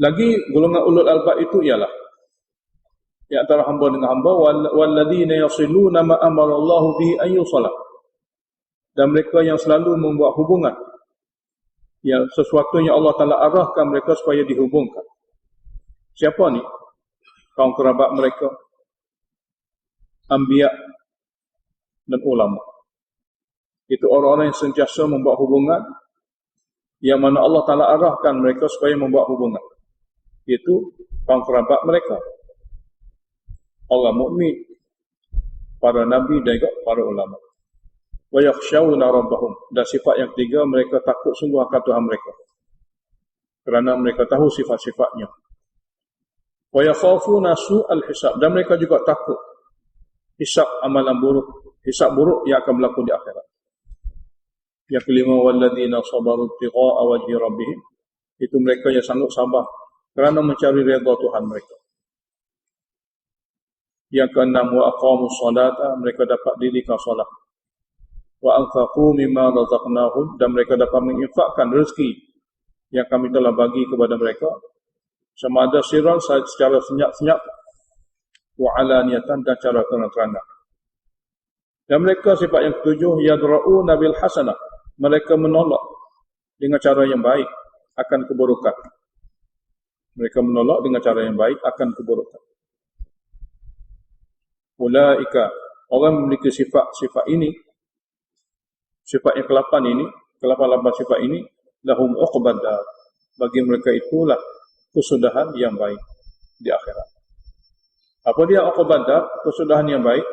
Lagi golongan ulul albab itu ialah di antara hamba dengan hamba, walladzina yasiluna ma amara Allah bihi an yusala, dan mereka yang selalu membuat hubungan yang sesuatu yang Allah Ta'ala arahkan mereka supaya dihubungkan. Siapa ni? Kaum kerabat mereka, anbiya dan ulama. Itu orang-orang yang sentiasa membuat hubungan yang mana Allah Ta'ala arahkan mereka supaya membuat hubungan. Itu kaum kerabat mereka, orang mukmin, para nabi dan juga para ulama. Wa yakhshawna rabbahum, dan sifat yang ketiga, mereka takut sungguh akan Tuhan mereka. kerana mereka tahu sifat-sifatnya. Wa yakhafuna su'al hisab, dan mereka juga takut hisab amalan buruk, hisab buruk yang akan berlaku di akhirat. Yang kelima, walladzina sabaru ibtigha'a wajhi rabbihim, itu mereka yang sanggup sabar kerana mencari redha Tuhan mereka. Yang keenam, wa aqamus salata, mereka dapat dirikan solat. Wa anfaqu mimma razaqnahum, dan mereka dapat menginfakkan rezeki yang kami telah bagi kepada mereka, sama ada sirran secara senyap-senyap, wa alaniyatan, dan cara terang-terangan. Dan mereka sifat yang ketujuh, yadra'una bil hasanah, mereka menolak dengan cara yang baik akan keburukan. Mereka menolak dengan cara yang baik akan keburukan. Ulaika, orang memiliki sifat-sifat ini, sifat yang ke-8 ini, ke-8 sifat ini, lahum uqbad dar, bagi mereka itulah kesudahan yang baik di akhirat. Apa dia uqbad dar, kesudahan yang baik?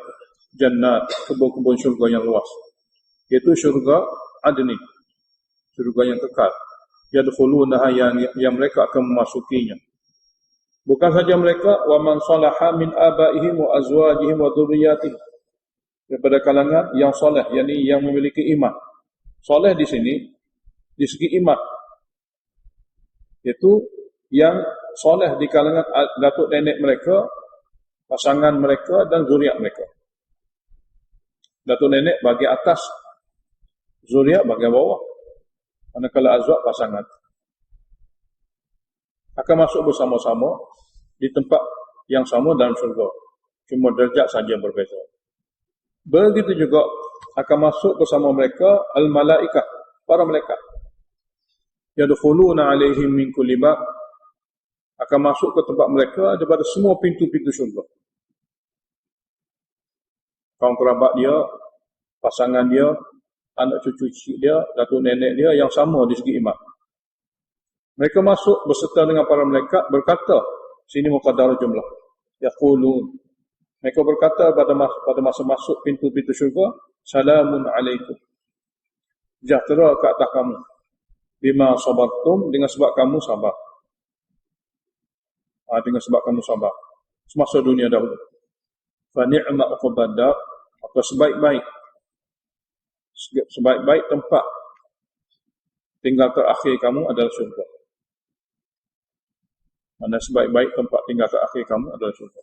Jannat, kebun-kebun syurga yang luas, yaitu syurga adni, syurga yang kekal. Yadkhulunaha, yang mereka akan memasukinya. Bukan saja mereka, wa man salaha min abaihim wa azwajihim wa dzurriyyatihim, daripada kalangan yang soleh, yakni yang memiliki iman. Soleh di sini di segi iman, yaitu yang soleh di kalangan datuk nenek mereka, pasangan mereka, dan zuriat mereka. Datuk nenek bagi atas, zuriat bagi bawah, manakala azwaj pasangan akan masuk bersama-sama di tempat yang sama dalam syurga, cuma derajat saja berbeza. Begitu juga akan masuk bersama mereka al-malaikah, para malaikat. Yadkhuluna alaihim min kulli bab, akan masuk ke tempat mereka daripada semua pintu-pintu syurga. Kaum kerabat dia, pasangan dia, anak cucu cicit dia, datuk nenek dia yang sama di segi iman. Mereka masuk berserta dengan para malaikat, berkata, sini muqaddar jumlah, yaqulun, mereka berkata pada masa masuk pintu-pintu syurga, salamun alaikum, sejahtera ke atas kamu, bima sabartum, dengan sebab kamu sabar. Dengan sebab kamu sabar semasa dunia dahulu. Fa ni'ma uqbad dar, maka sebaik-baik tempat tinggal terakhir kamu adalah syurga. Mana sebaik-baik tempat tinggal terakhir kamu adalah syurga.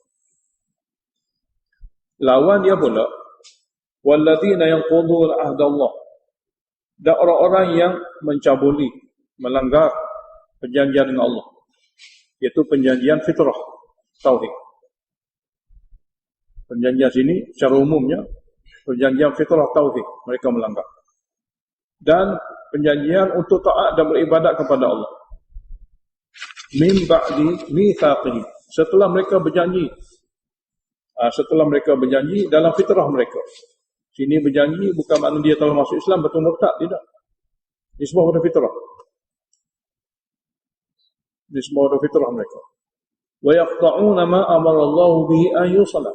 Lawan dia pula, walladzina yanquduna ahdallah, dan orang-orang yang mencabuli, melanggar perjanjian dengan Allah, iaitu perjanjian fitrah tauhid. Perjanjian sini secara umumnya perjanjian fitrah tauhid mereka melanggar, dan perjanjian untuk taat dan beribadat kepada Allah. Min ba'di mithaqihi, setelah mereka berjanji, dalam fitrah mereka. Sini berjanji bukan makna dia telah masuk Islam betul murtad, tidak. Ini semua pada fitrah. Ini semua pada fitrah mereka. Wa yaqta'una ma amara Allah bihi an yusala,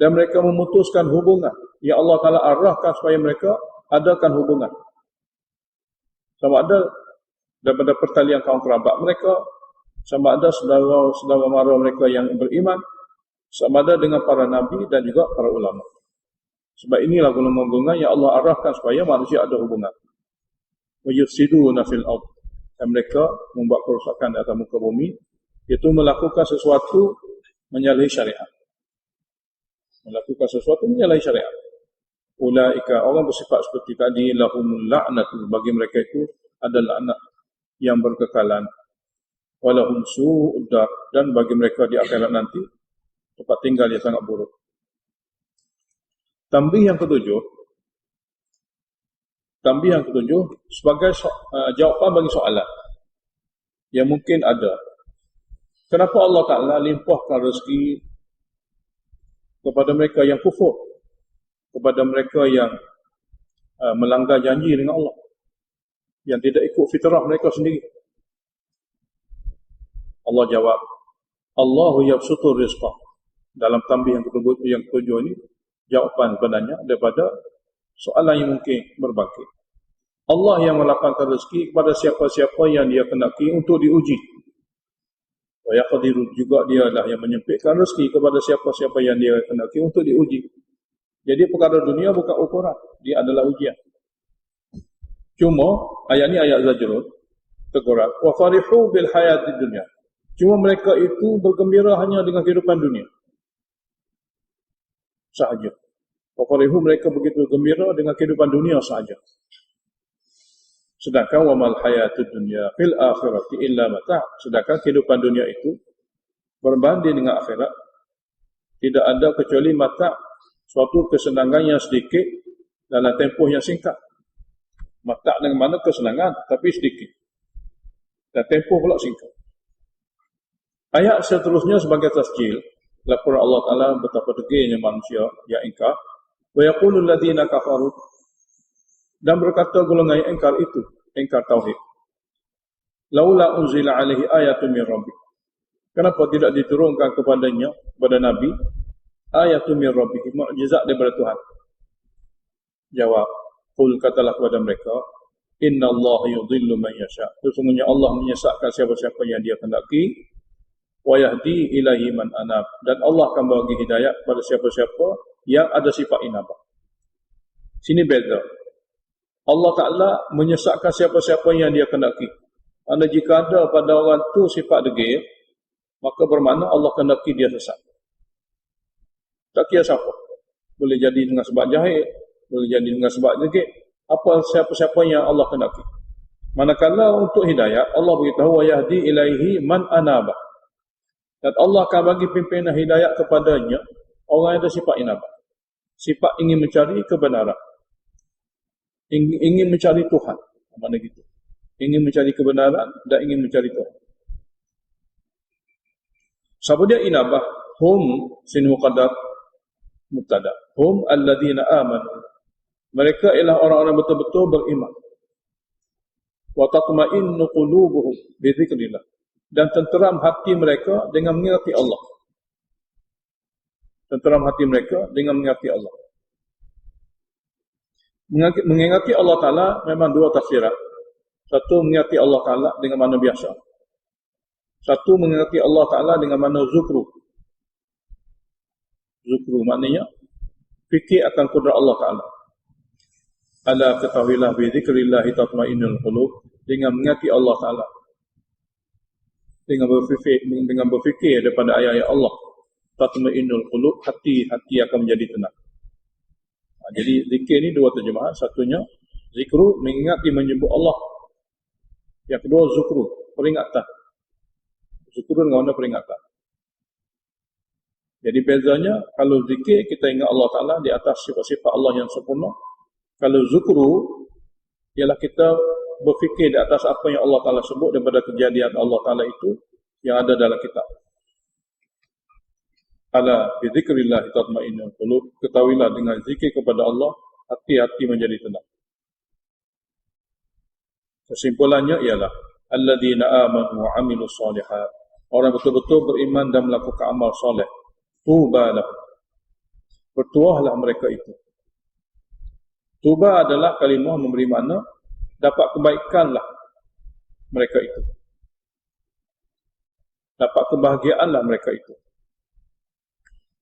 dan mereka memutuskan hubungan yang Allah Taala arahkan supaya mereka adakan hubungan. Sama ada daripada pertalian kaum kerabat mereka, sama ada saudara-saudara mara mereka yang beriman, sama ada dengan para nabi dan juga para ulama. Sebab inilah golongan hubungan yang Allah arahkan supaya manusia ada hubungan. Wa yufsiduna fil ardh, dan mereka membuat kerosakan di atas muka bumi, iaitu melakukan sesuatu menyalahi syariat. Melakukan sesuatu menyalahi syariat. Ulaika, orang bersifat seperti tadi, lahumul la'natu, bagi mereka itu ada laknat yang berkekalan. Walahum su'ud dar, dan bagi mereka di akhirat nanti tempat tinggal yang sangat buruk. Tambih yang ketujuh sebagai jawapan bagi soalan yang mungkin ada. Kenapa Allah Ta'ala limpahkan rezeki kepada mereka yang kufur, kepada mereka yang melanggar janji dengan Allah, yang tidak ikut fitrah mereka sendiri? Allah jawab, Allahu yabsutur rizqah. Dalam tambih yang ketujuh ini, jawapan sebenarnya daripada soalan yang mungkin berbangkit. Allah yang melapangkan rezeki kepada siapa-siapa yang dia kendaki untuk diuji. Wa yaqdiru, juga dialah yang menyempitkan rezeki kepada siapa-siapa yang dia kendaki untuk diuji. Jadi perkara dunia bukan ukuran, dia adalah ujian. Cuma ayat ni ayat zajrun, teguran. Wa farihu bil hayatid dunya. Cuma mereka itu bergembira hanya dengan kehidupan dunia sahaja. Wa farihu, mereka begitu gembira dengan kehidupan dunia sahaja. Sedangkan wa mal hayatud dunya fil akhirati illa mata'. Sedangkan kehidupan dunia itu berbanding dengan akhirat tidak ada kecuali mata', suatu kesenangan yang sedikit dalam tempoh yang singkat. Mata' dengan mana kesenangan tapi sedikit, dan tempoh pula singkat. Ayat seterusnya sebagai tasjil laporan Allah Ta'ala betapa degilnya manusia yang ingkar. Wa yaqulul ladzina kafaru, dan berkata golongan yang ingkar itu, ingkar tauhid, laula unzila alaihi ayatun min rabbih, kenapa tidak diturunkan kepadanya, kepada Nabi, ayatun min rabbih, mukjizat daripada Tuhan? Jawab, qul, katalah kepada mereka, innallaha yudhillu man yasha, sesungguhnya Allah menyesatkan siapa-siapa yang dia kehendaki, wa yahdi ilaihi man anab, dan Allah akan bagi hidayah kepada siapa-siapa yang ada sifat inabah. Sini beza. Allah Ta'ala menyesatkan siapa-siapa yang dia kehendaki. Kerana jika ada pada orang tu sifat degil, maka bermakna Allah kehendaki dia sesat. Tak kira siapa. Boleh jadi dengan sebab jahil, boleh jadi dengan sebab degil. Apa siapa-siapa yang Allah kehendaki. Manakala untuk hidayah, Allah beritahu wa yahdi ilaihi man anaba, dan Allah akan bagi pimpinan hidayah kepadanya orang yang ada sifat inabah, sifat ingin mencari kebenaran, ingin mencari Tuhan. Mana gitu, ingin mencari kebenaran dan ingin mencari Tuhan. Siapa dia inabah? Hum sinu qadar mubtada, hum alladzina amanu, mereka ialah orang-orang betul-betul beriman. Wa tatma'innu qulubuhum bi dzikrillah, dan tenteram hati mereka dengan mengingati Allah. Tenteram hati mereka dengan mengingati Allah. Mengingati Allah Ta'ala memang dua tafsiran. Satu, mengingati Allah Ta'ala dengan makna biasa. Satu, mengingati Allah Ta'ala dengan makna zukru. Zukru maknanya fikir akan kudrat Allah Ta'ala. Ala ketahuilah bi dzikrillahi tatma'innul qulub, dengan mengingati Allah Ta'ala, dengan berfikir daripada ayat-ayat Allah, tatma'innul qulub, hati akan menjadi tenang. Jadi zikir ni dua terjemahan. Satunya zikru, mengingati, menyebut Allah. Yang kedua zukru, peringatan. Zukru dengan makna peringatan. Jadi bezanya, kalau zikir kita ingat Allah Ta'ala di atas sifat-sifat Allah yang sempurna. Kalau zukru ialah kita berfikir di atas apa yang Allah Ta'ala sebut daripada kejadian Allah Ta'ala itu yang ada dalam kitab. Ala bi dzikrillah tatma'innul qulub, ketahuilah dengan zikir kepada Allah hati-hati menjadi tenang. Kesimpulannya ialah alladzina amanu wa amilus solihat, orang betul-betul beriman dan melakukan amal soleh. Tuba lahum, bertuahlah mereka itu. Tuba adalah kalimah memberi makna dapat kebaikanlah mereka itu, dapat kebahagiaanlah mereka itu.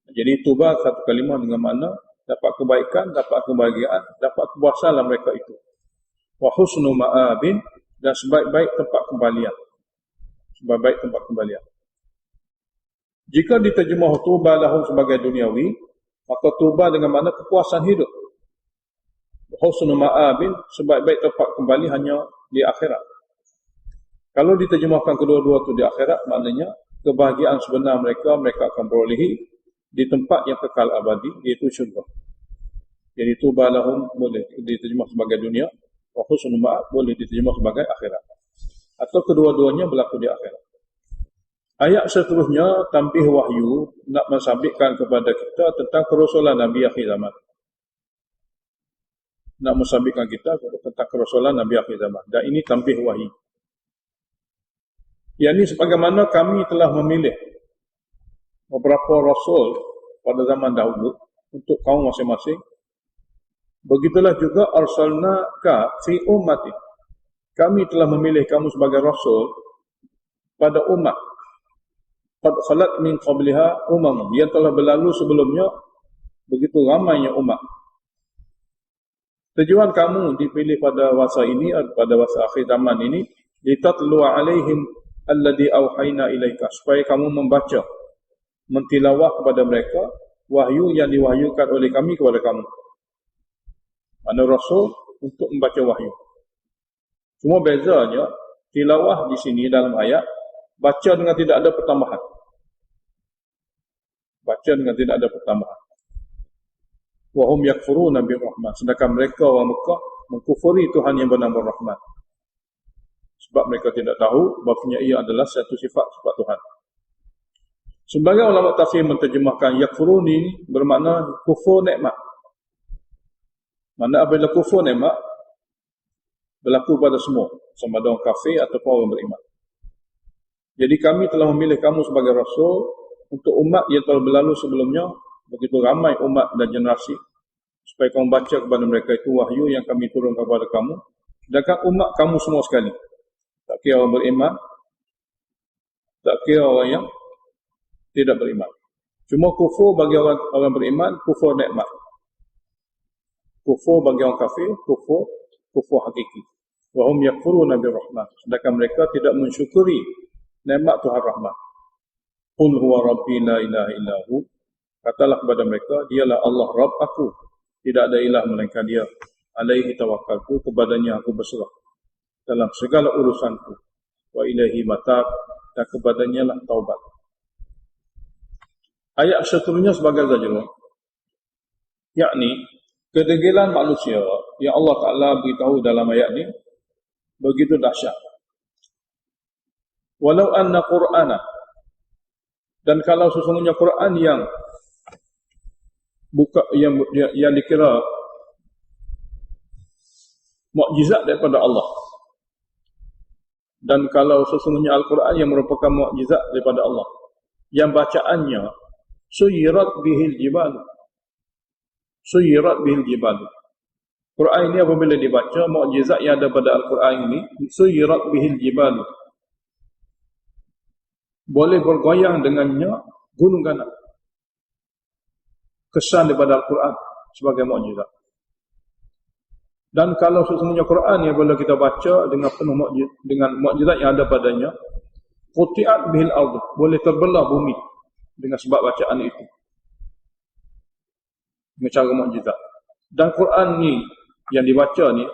Jadi tuba satu kalimah dengan makna dapat kebaikan, dapat kebahagiaan, dapat kepuasanlah mereka itu. Wa husnu ma'abin, dan sebaik-baik tempat kembalian. Sebaik-baik tempat kembalian. Jika diterjemah tuba lahum sebagai duniawi, maka tuba dengan makna kepuasan hidup. Husnu ma'abin, sebaik-baik tempat kembali hanya di akhirat. Kalau diterjemahkan kedua-dua itu di akhirat, maknanya kebahagiaan sebenar mereka akan berolehi di tempat yang kekal abadi, iaitu syurga. Jadi tuba lahum boleh diterjemah sebagai dunia, wa husnul ma'ab boleh diterjemah sebagai akhirat, atau kedua-duanya berlaku di akhirat. Ayat seterusnya tampih wahyu nak mensabitkan kepada kita tentang kerasulan Nabi akhir zaman. Nak mensabitkan kita tentang kerasulan Nabi akhir zaman, dan ini tampih wahyu. Yang ini sebagaimana kami telah memilih beberapa rasul pada zaman dahulu untuk kaum masing-masing, Begitulah juga arsalnaka fi ummati. Kami telah memilih kamu sebagai rasul pada umat. Qad khalat min qabliha yang telah berlalu sebelumnya begitu ramainya umat. Tujuan kamu dipilih pada masa ini, pada masa akhir zaman ini, litatlu alaihim alladhi auhayna ilaika, supaya kamu membaca, mentilawah kepada mereka wahyu yang diwahyukan oleh kami kepada kamu. Mana rasul untuk membaca wahyu. Cuma bezanya tilawah di sini dalam ayat baca dengan tidak ada pertambahan. Baca dengan tidak ada pertambahan. Wa hum yakfuruna birrahman, sedangkan mereka orang Mekah mengkufuri Tuhan yang bernama Rahman. Sebab mereka tidak tahu bahawasanya ia adalah satu sifat Tuhan. Sebagai ulama tafsir menterjemahkan yakfuruni bermakna kufur nikmat. Mana apabila kufur nikmat berlaku pada semua, sama ada orang kafir ataupun orang beriman. Jadi kami telah memilih kamu sebagai rasul untuk umat yang telah berlalu sebelumnya, begitu ramai umat dan generasi, supaya kamu baca kepada mereka itu wahyu yang kami turunkan kepada kamu, sedangkan umat kamu semua sekali. Tak kira orang beriman, tak kira orang yang tidak beriman. Cuma kufur bagi orang beriman, kufur nikmat. Kufur bagi orang kafir, kufur hakiki. Wa hum yakfuruna birrahman, sedangkan mereka tidak mensyukuri nikmat Tuhan Rahman. Qul huwa rabbi la ilaha illahu, katalah kepada mereka, dialah Allah Rabb aku, tidak ada ilah melainkan dia. Alaihi tawakkaltu, kepadanya aku berserah dalam segala urusanku. Wa ilaihi matab, dan kepadanya lah taubat. Ayat seterusnya sebagai zajrun, yakni kedegilan manusia yang Allah Ta'ala beritahu dalam ayat ini begitu dahsyat. Walau anna Qur'ana, dan kalau sesungguhnya Quran yang dikira mukjizat daripada Allah, dan kalau sesungguhnya Al-Quran yang merupakan mukjizat daripada Allah, yang bacaannya suyirat bihil jibal, Quran ini apabila dibaca, mukjizat yang ada pada Al-Quran ini suyirat bihil jibal, boleh bergoyang dengannya gunung ganak. Kesan daripada Al-Quran sebagai mukjizat. Dan kalau sesungguhnya Quran yang bila kita baca dengan penuh dengan mukjizat yang ada padanya, quti'at bihil ardh, boleh terbelah bumi dengan sebab bacaan itu, dengan cara mukjizat. Dan Quran ni yang dibaca ni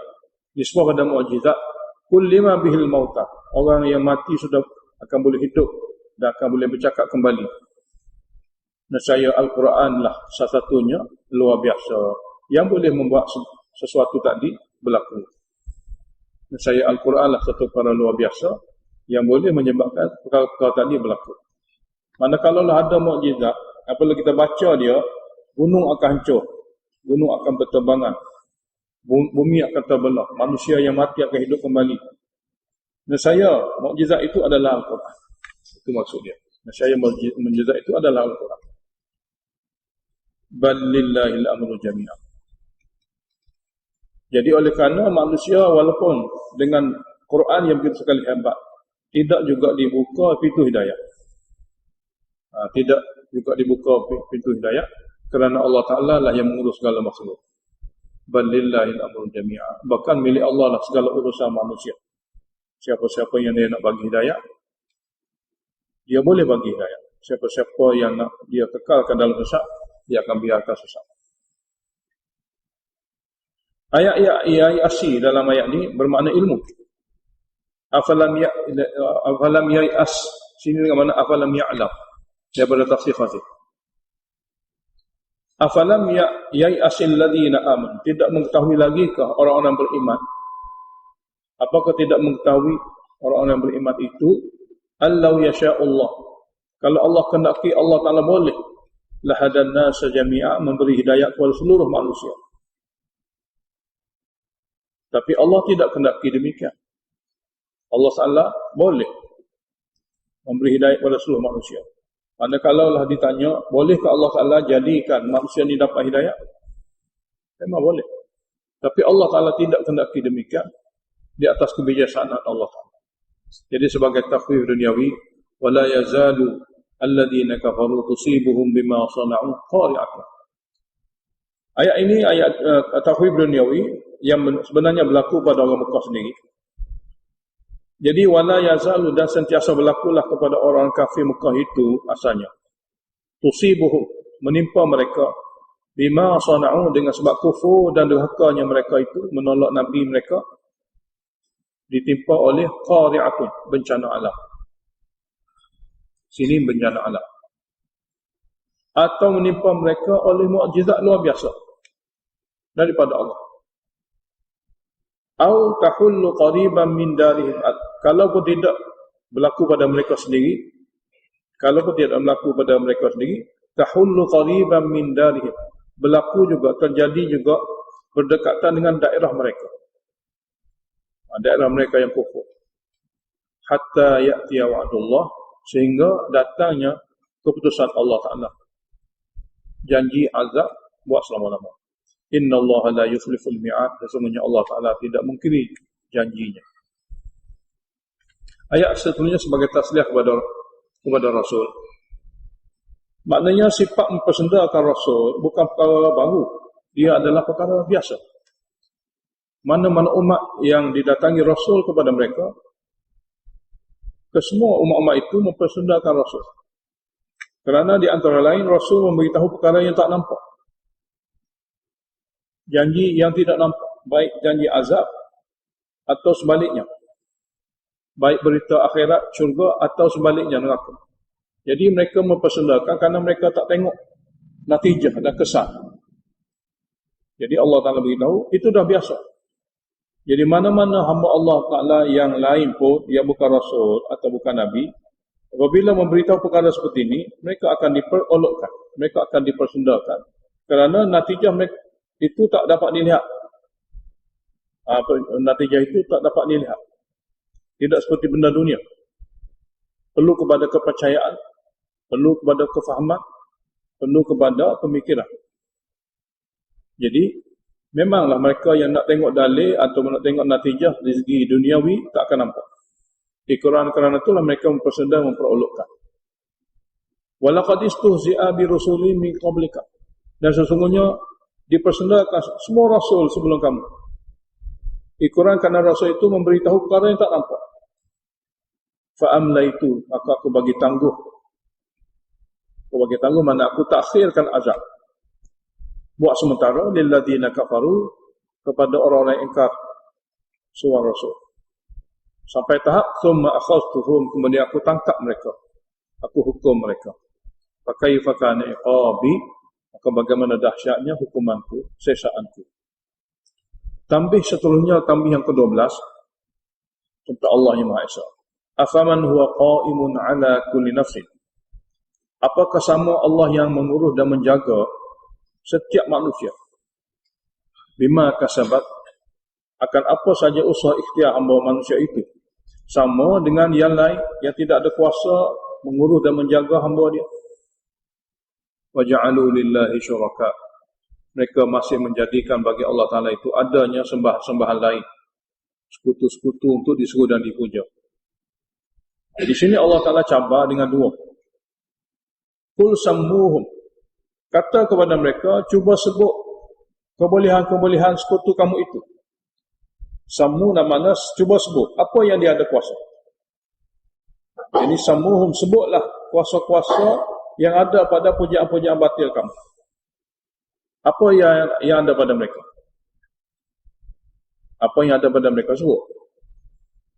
disebut pada mukjizat. Kullima bihil mauta, orang yang mati sudah akan boleh hidup dan akan boleh bercakap kembali. Nescaya Al-Quran lah salah satunya luar biasa yang boleh membuat sesuatu tadi berlaku. Nescaya Al-Quran lah satu perkara luar biasa yang boleh menyebabkan perkara-perkara tadi berlaku. Manakala ada mukjizat, apabila kita baca dia, gunung akan hancur, gunung akan berterbangan, bumi akan terbelah, manusia yang mati akan hidup kembali. Nescaya mukjizat itu adalah Al-Quran. Itu maksud dia. Nescaya mukjizat itu adalah Al-Quran. Bal lillahil amru jami'an. Jadi oleh kerana manusia walaupun dengan Quran yang begitu sekali hebat, tidak juga dibuka pintu hidayah. Tidak juga dibuka pintu hidayah, kerana Allah Ta'ala lah yang mengurus segala makhluk. Bal lillahil amru jami'an. Bahkan milik Allah lah segala urusan manusia. Siapa-siapa yang dia nak bagi hidayah, dia boleh bagi hidayah. Siapa-siapa yang nak dia kekalkan dalam sesat, dia akan biarkan sesat. Ayat asy dalam ayat ini bermakna ilmu. Afalam ya'as, sini dengan mana afalam ya'lam, daripada tafsir Khazin. Afalam ya'asil ladina aman, tidak mengetahui lagikah orang-orang beriman? Apakah tidak mengetahui orang-orang beriman itu? Allau yasha'ullah, kalau Allah kehendaki, Allah Ta'ala boleh lahadan nasa jami'a, memberi hidayah kepada seluruh manusia. Tapi Allah tidak kehendaki demikian. Allah Ta'ala boleh memberi hidayah kepada seluruh manusia. Manakala ditanya, bolehkah Allah Ta'ala jadikan manusia ini dapat hidayah? Memang boleh. Tapi Allah Ta'ala tidak kendaki demikian di atas kebijaksanaan Allah Ta'ala. Jadi sebagai takhwif duniawi, wala yazalu alladhina kafaru tusibuhum bima sana'u qari'atun. Ayat ini ayat takhwif duniawi yang sebenarnya berlaku pada orang Mekah sendiri. Jadi wala yazalu, dan sentiasa berlakulah kepada orang kafir Mekah itu asalnya. Tusibuhum, menimpa mereka bima sana'u, dengan sebab kufur dan durhakanya mereka itu menolak nabi mereka, ditimpa oleh qari'atun, bencana alam. Sini bencana alam. Atau menimpa mereka oleh mukjizat luar biasa daripada Allah. Au tahullu qariban min darihim. Kalau pun tidak berlaku pada mereka sendiri, tahullu qariban min darihim, berlaku juga, terjadi juga berdekatan dengan daerah mereka. Daerah mereka yang kufur. Hatta ya'tiya wa'dullah, sehingga datangnya keputusan Allah Ta'ala. Janji azab buat selama-lama. Inna Allah la yukhliful mi'ad, sesungguhnya Allah Ta'ala tidak mungkiri janjinya. Ayat seterusnya sebagai tasliah kepada Rasul. Maknanya sifat mempersendakan Rasul bukan perkara baru. Dia adalah perkara biasa. Mana-mana umat yang didatangi Rasul kepada mereka, kesemua umat-umat itu mempersendakan Rasul. Kerana di antara lain Rasul memberitahu perkara yang tak nampak, janji yang tidak nampak, baik janji azab atau sebaliknya, baik berita akhirat syurga atau sebaliknya neraka. Jadi mereka mempersendakan kerana mereka tak tengok natijah dan kesan. Jadi Allah Ta'ala beritahu, itu dah biasa. Jadi mana-mana hamba Allah Ta'ala yang lain pun, yang bukan Rasul atau bukan Nabi, apabila memberitahu perkara seperti ini, mereka akan diperolokkan, mereka akan dipersendakan, kerana natijah mereka itu tak dapat dilihat. Natijah itu tak dapat dilihat. Tidak seperti benda dunia. Perlu kepada kepercayaan, perlu kepada kefahaman, perlu kepada pemikiran. Jadi memanglah mereka yang nak tengok dalil atau nak tengok natijah dari segi duniawi tak akan nampak. Kerana itulah mereka memperolokkan. Walaqad istuhzi'a bi rusulin min qablika. Dan sesungguhnya dipersendakan semua rasul sebelum kamu. Kerana rasul itu memberitahu perkara yang tak nampak. Fa'amlaitu, maka aku bagi tangguh. Aku bagi tangguh, mana aku takhirkan azab. Buat sementara lilladzina kafaru, kepada orang-orang yang ingkar suara Rasul. Sampai tahap thumma akhadhtuhum, kemudian aku tangkap mereka, aku hukum mereka. Fa kaifa kana iqabi, maka bagaimana dahsyatnya hukumanku, sesaanku. Tambih seterusnya, tambih yang ke-12 tentang Allah yang Maha Esa. Afaman huwa qa'imun ala kulli nafsin, apakah sama Allah yang mengurus dan menjaga setiap manusia, bima kasabat, akan apa saja usaha ikhtiar hamba manusia itu, sama dengan yang lain yang tidak ada kuasa mengurus dan menjaga hamba dia. Waja'alu lillahi syuraka, mereka masih menjadikan bagi Allah Ta'ala itu adanya sembah-sembahan lain, sekutu-sekutu untuk diseru dan dipuja. Di sini Allah Ta'ala cabar dengan dua. Qul sammuhum, kata kepada mereka, cuba sebut kebolehan-kebolehan sekutu kamu itu. Sammu namanya cuba sebut apa yang dia ada kuasa. Jadi sammuhum, sebutlah kuasa-kuasa yang ada pada pujaan-pujaan batil kamu. Apa yang ada pada mereka? Apa yang ada pada mereka, sebut.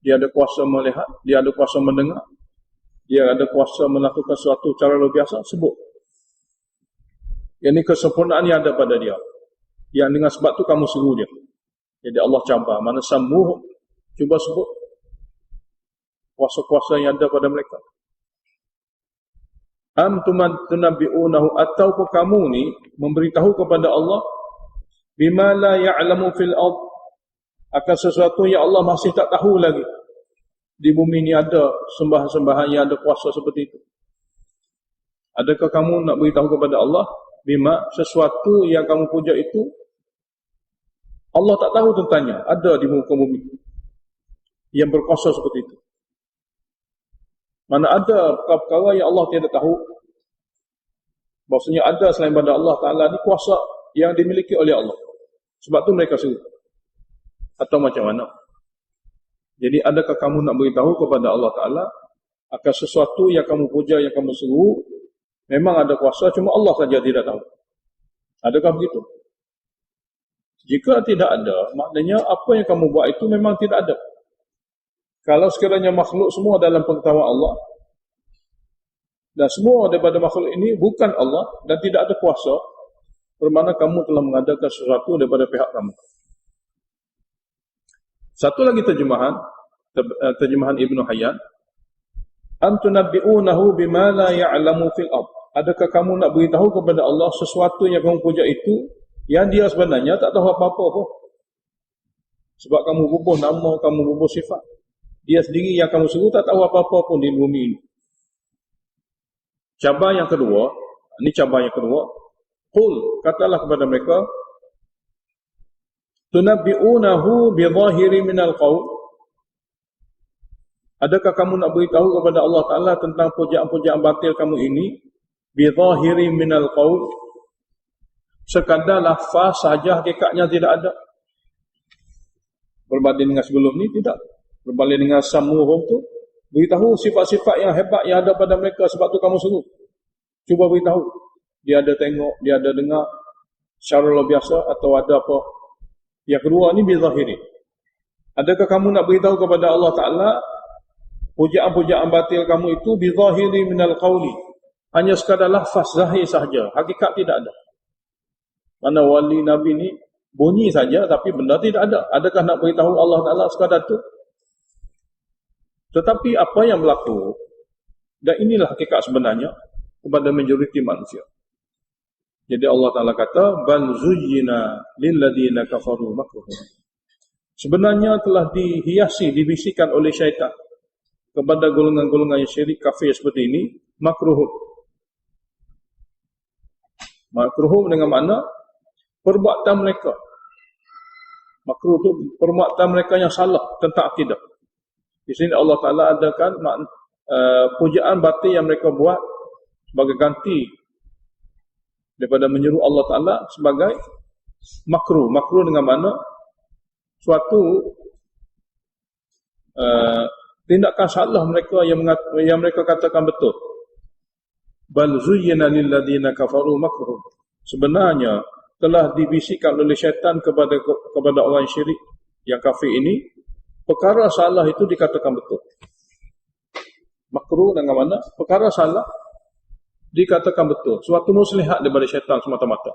Dia ada kuasa melihat, dia ada kuasa mendengar, dia ada kuasa melakukan sesuatu cara luar biasa, sebut. Yang ini kesempurnaan yang ada pada dia, yang dengan sebab tu kamu seru dia. Jadi Allah cabar, mana sammuh, cuba sebut kuasa-kuasa yang ada pada mereka. Am tunabbi'unahu, ataupun kamu ni memberitahu kepada Allah bima la ya'lamu fil ard, akan sesuatu yang Allah masih tak tahu lagi. Di bumi ni ada sembahan-sembahan yang ada kuasa seperti itu. Adakah kamu nak beritahu kepada Allah bima, sesuatu yang kamu puja itu Allah tak tahu tentangnya, ada di muka bumi yang berkuasa seperti itu. Mana ada perkara yang Allah tidak tahu, bahawasanya ada selain pada Allah Ta'ala ni kuasa yang dimiliki oleh Allah. Sebab tu mereka seru. Atau macam mana? Jadi adakah kamu nak beritahu kepada Allah Ta'ala akan sesuatu yang kamu puja, yang kamu seru, memang ada kuasa, cuma Allah saja tidak tahu. Adakah begitu? Jika tidak ada, maknanya apa yang kamu buat itu memang tidak ada. Kalau sekiranya makhluk semua dalam pengetahuan Allah, dan semua daripada makhluk ini bukan Allah dan tidak ada kuasa, bermakna kamu telah mengadakan sesuatu daripada pihak kamu. Satu lagi terjemahan Ibnu Hayyan, am tunabbi'unahu bima la ya'lamu fil ard. Adakah kamu nak beritahu kepada Allah sesuatu yang kamu puja itu yang dia sebenarnya tak tahu apa-apa pun. Sebab kamu bubuh nama, kamu bubuh sifat. Dia sendiri yang kamu seru tak tahu apa-apa pun di bumi ini. Cabar yang kedua, ini cabar yang kedua. Qul, katalah kepada mereka, tunabbi'unahu bidhahiri minal qaul. Adakah kamu nak beritahu kepada Allah Ta'ala tentang pujaan-pujaan batil kamu ini? Bidhahiri minal qaul. Sekadar lafaz sahaja, hakikatnya tidak ada. Berbanding dengan sebelum ni, tidak. Berbanding dengan Samuhum tu, beritahu sifat-sifat yang hebat yang ada pada mereka, sebab tu kamu seru. Cuba beritahu. Dia ada tengok, dia ada dengar secara luar biasa atau ada apa. Yang kedua ni bizahiri. Adakah kamu nak beritahu kepada Allah Ta'ala pujaan-pujaan batil kamu itu bizahiri minal qawli. Hanya sekadar lafaz zahir sahaja, hakikat tidak ada. Mana wali Nabi ni bunyi saja tapi benda tidak ada. Adakah nak beritahu Allah Ta'ala sekadar tu? Tetapi apa yang berlaku, dan inilah hakikat sebenarnya kepada majoriti manusia. Jadi Allah Ta'ala kata, bal zuyyina lilladheena kafaru makruhum. Sebenarnya telah dihiasi, dibisikkan oleh syaitan kepada golongan-golongan yang syirik kafir seperti ini, makruhum. Makruhum dengan makna perbuatan mereka. Makruh itu perbuatan mereka yang salah tentang akidah. Di sini Allah Ta'ala adakan pujaan batil yang mereka buat sebagai ganti daripada menyeru Allah Ta'ala sebagai makruh. Makruh dengan mana suatu tindakan salah mereka yang mereka katakan betul. Bal zuyyina lilladheena kafaru makruhum. Sebenarnya telah dibisikkan oleh syaitan kepada orang syirik yang kafir ini, perkara salah itu dikatakan betul. Makruh dengan mana perkara salah dikatakan betul. Suatu muslihat daripada syaitan semata-mata.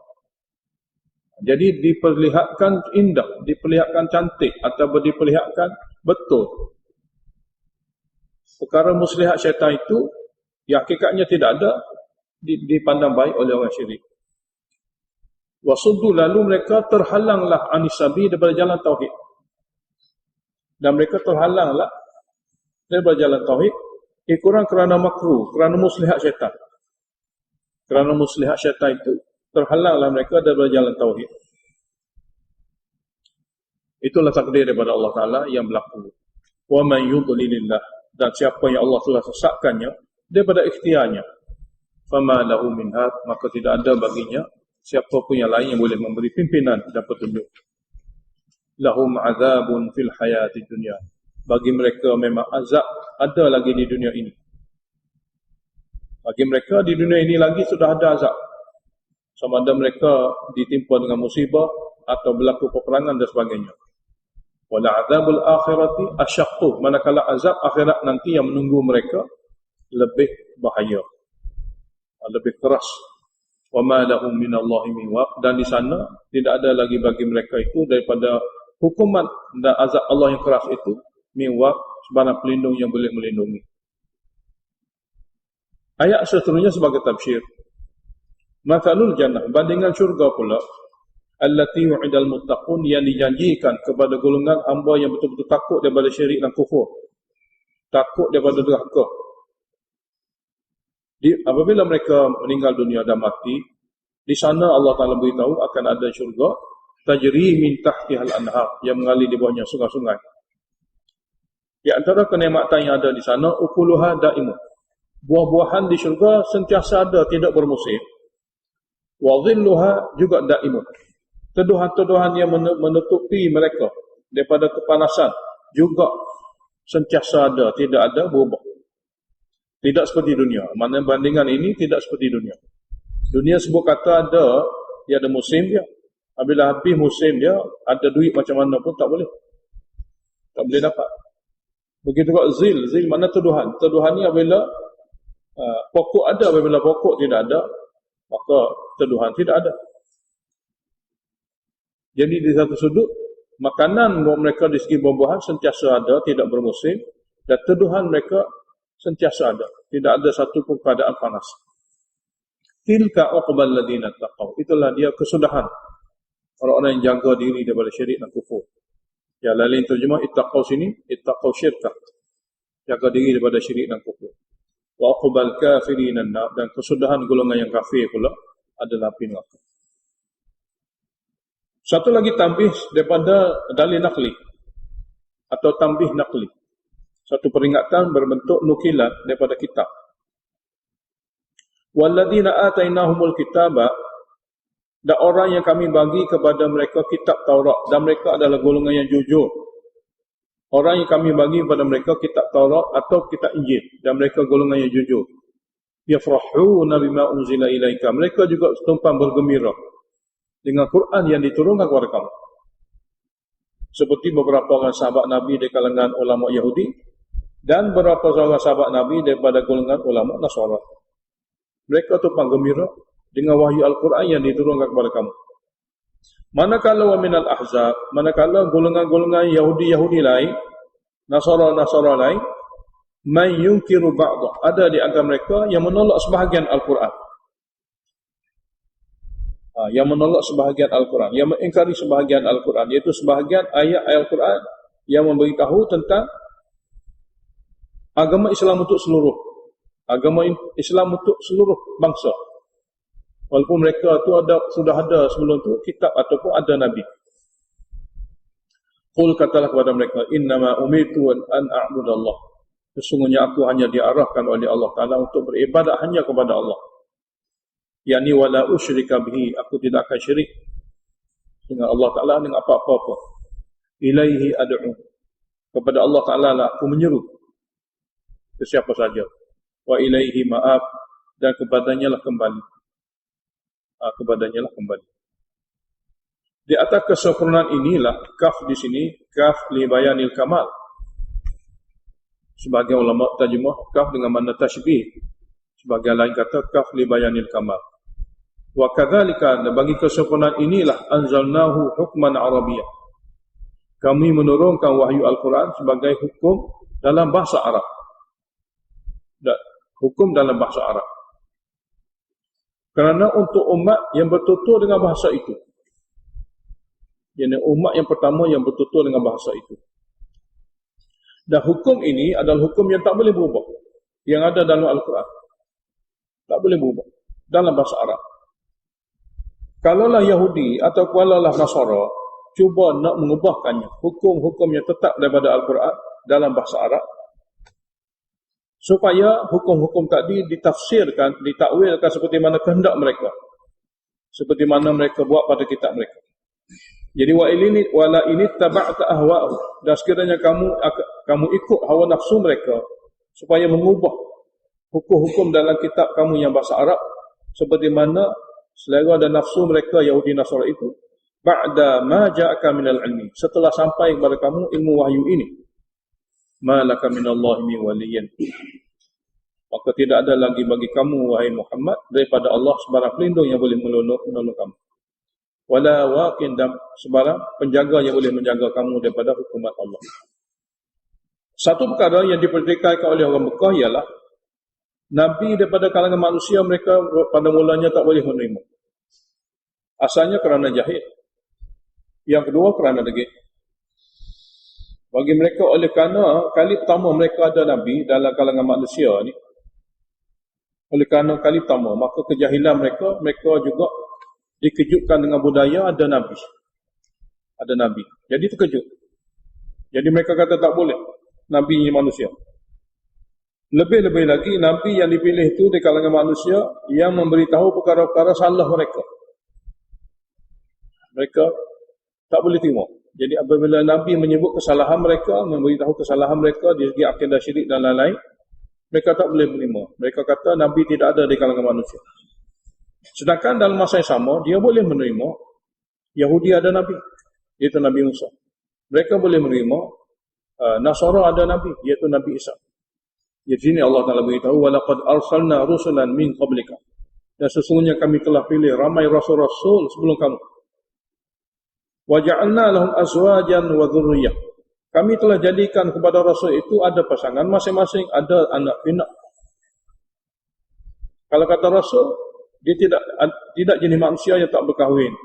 Jadi diperlihatkan indah, diperlihatkan cantik atau diperlihatkan betul. Perkara muslihat syaitan itu yang hakikatnya tidak ada, dipandang baik oleh orang syirik. Wasuddu, lalu mereka terhalanglah anisabi daripada jalan tauhid. Dan mereka terhalanglah daripada jalan tauhid kurang kerana makruh, kerana muslihat syaitan. Kerana muslihat syaitan itu terhalanglah mereka daripada jalan tauhid. Itulah takdir daripada Allah Ta'ala yang berlaku. Wa man yudlilillah, dan siapa yang Allah telah sesatkannya daripada ikhtiarnya, fama lahu min had, maka tidak ada baginya siapa pun yang lain yang boleh memberi pimpinan dan petunjuk. Lahum azabun fil hayati dunya, bagi mereka memang azab ada lagi di dunia ini. Bagi mereka di dunia ini lagi sudah ada azab. Sama ada mereka ditimpa dengan musibah atau berlaku peperangan dan sebagainya. Wala azabul akhirati asyaqqu, manakala azab akhirat nanti yang menunggu mereka lebih bahaya, lebih keras. Wa ma lahum minallahi min waq, dan di sana tidak ada lagi bagi mereka itu daripada hukuman dan azab Allah yang keras itu, min waq, sebarang pelindung yang boleh melindungi. Ayat seterusnya sebagai tafsir. Mathalul jannah, bandingan syurga pula, allati yu'idal muttaqun, yang dijanjikan kepada golongan hamba yang betul-betul takut daripada syirik dan kufur, takut daripada neraka. Apabila mereka meninggal dunia dan mati, di sana Allah Ta'ala beritahu akan ada syurga tajri min tahtiha al-anhar, yang mengalir di bawahnya sungai-sungai. Di antara kenikmatan yang ada di sana, ukuluha daimun, buah-buahan di syurga sentiasa ada, tidak bermusim. Wa dhilluha juga daimun, teduhan-teduhan yang menutupi mereka daripada kepanasan juga sentiasa ada, tidak ada berubah. Tidak seperti dunia. Mana bandingan ini tidak seperti dunia. Dunia sebut kata ada, dia ada musim dia. Apabila habis musim dia, ada duit macam mana pun tak boleh. Tak boleh dapat. Begitu juga zil mana teduhan. Teduhan ni apabila pokok ada, apabila pokok tidak ada, maka teduhan tidak ada. Jadi di satu sudut, makanan mereka di segi buah-buahan sentiasa ada, tidak bermusim, dan teduhan mereka sentiasa ada, tidak ada satu pun keadaan panas. Tilka uqbal ladina taqaw, itulah dia kesudahan orang-orang yang jaga diri daripada syirik dan kufur. Ya, lain terjemah ittaqaw sini, ittaqaw syirka, jaga diri daripada syirik dan kufur. Wa uqbal kafirin an-nar, dan kesudahan golongan yang kafir pula adalah api neraka. Satu lagi tambih daripada dalil naqli atau tambih naqli, satu peringatan berbentuk nukilan daripada kitab. Walladzina atainahumul kitaba, dan orang yang kami bagi kepada mereka kitab Taurat, dan mereka adalah golongan yang jujur. Orang yang kami bagi kepada mereka kitab Taurat atau kitab Injil, dan mereka golongan yang jujur. Yafrahuna bima unzila ilaika, mereka juga tumpang bergembira dengan Quran yang diturunkan kepada kamu. Seperti beberapa orang sahabat Nabi dari kalangan ulama Yahudi, dan beberapa orang sahabat Nabi daripada golongan ulama Nasara. Mereka tumpang gembira dengan wahyu Al-Quran yang diturunkan kepada kamu. Manakala wa minal ahzab, manakala golongan-golongan Yahudi lain, Nasara lain, man yunkiru ba'dah, ada di antara mereka yang menolak sebahagian Al-Quran. Yang menolak sebahagian Al-Quran, yang mengingkari sebahagian Al-Quran, iaitu sebahagian ayat Al-Quran yang memberitahu tentang agama Islam untuk seluruh bangsa. Walaupun mereka tu sudah ada sebelum tu kitab ataupun ada nabi. Qul, katalah kepada mereka, innama umirtu an a'budallah, sesungguhnya aku hanya diarahkan oleh Allah Ta'ala untuk beribadah hanya kepada Allah. Yani wala usyrika bihi, aku tidak akan syirik dengan Allah Ta'ala dengan apa-apa pun. Ilaihi ad'u, kepada Allah Ta'ala lah aku menyeru ke siapa saja. Wa ilaihi ma'ab, dan kepadanya lah kembali. Kepadanya lah kembali. Di atas kesempurnaan inilah, kaf di sini, kaf li bayanil kamal. Sebagian ulama terjemah kaf dengan makna tashbih. Sebagian lain kata kaf li bayanil kamal. Wa kadzalika, bagi kesempurnaan inilah anzalnahu hukman arabiyyah, kami menurunkan wahyu Al-Quran sebagai hukum dalam bahasa Arab. Hukum dalam bahasa Arab. Kerana untuk umat yang bertutur dengan bahasa itu. Jadi umat yang pertama yang bertutur dengan bahasa itu. Dan hukum ini adalah hukum yang tak boleh berubah, yang ada dalam Al-Quran. Tak boleh berubah dalam bahasa Arab. Kalaulah Yahudi atau kalaulah Nasara cuba nak mengubahkannya, hukum-hukum yang tetap daripada Al-Quran dalam bahasa Arab, supaya hukum-hukum tadi ditafsirkan, ditakwilkan seperti mana kehendak mereka, seperti mana mereka buat pada kitab mereka. Jadi wala ini taba'ta ahwa'u, dan sekiranya kamu ikut hawa nafsu mereka supaya mengubah hukum-hukum dalam kitab kamu yang bahasa Arab seperti mana selera dan nafsu mereka Yahudi Nasara itu, ba'da ma ja'aka minal ilmi, setelah sampai kepada kamu ilmu wahyu ini, malaka minallahi min waliyyin, maka tidak ada lagi bagi kamu wahai Muhammad daripada Allah sebarang pelindung yang boleh menolong kamu, wala waqin, dan sebarang penjaga yang boleh menjaga kamu daripada hukuman Allah. Satu perkara yang dipertikaikan oleh orang Mekah ialah Nabi daripada kalangan manusia mereka pada mulanya tak boleh menerima. Asalnya kerana jahil. Yang kedua kerana degil. Bagi mereka, oleh kerana kali pertama mereka ada Nabi dalam kalangan manusia ni, oleh kerana kali pertama, maka kejahilan mereka juga dikejutkan dengan budaya ada Nabi. ada Nabi. Jadi terkejut. Jadi mereka kata tak boleh. Nabi ini manusia. Lebih-lebih lagi, Nabi yang dipilih itu di kalangan manusia yang memberitahu perkara-perkara salah mereka. Mereka tak boleh terima. Jadi apabila Nabi menyebut kesalahan mereka, memberitahu kesalahan mereka di segi akidah syirik dan lain-lain, mereka tak boleh menerima. Mereka kata Nabi tidak ada di kalangan manusia. Sedangkan dalam masa yang sama, dia boleh menerima Yahudi ada Nabi, iaitu Nabi Musa. Mereka boleh menerima Nasara ada Nabi, iaitu Nabi Isa. Di sini Allah Ta'ala beritahu, وَلَقَدْ أَرْسَلْنَا رُسُلًا مِنْ قَبْلِكَ. Dan sesungguhnya kami telah pilih ramai rasul-rasul sebelum kamu. وَجَعَلْنَا لَهُمْ أَزْوَاجًا وَذُرِّيَّةً. Kami telah jadikan kepada rasul itu ada pasangan masing-masing, ada anak pinak. Kalau kata rasul, dia tidak jenis manusia yang tak berkahwin.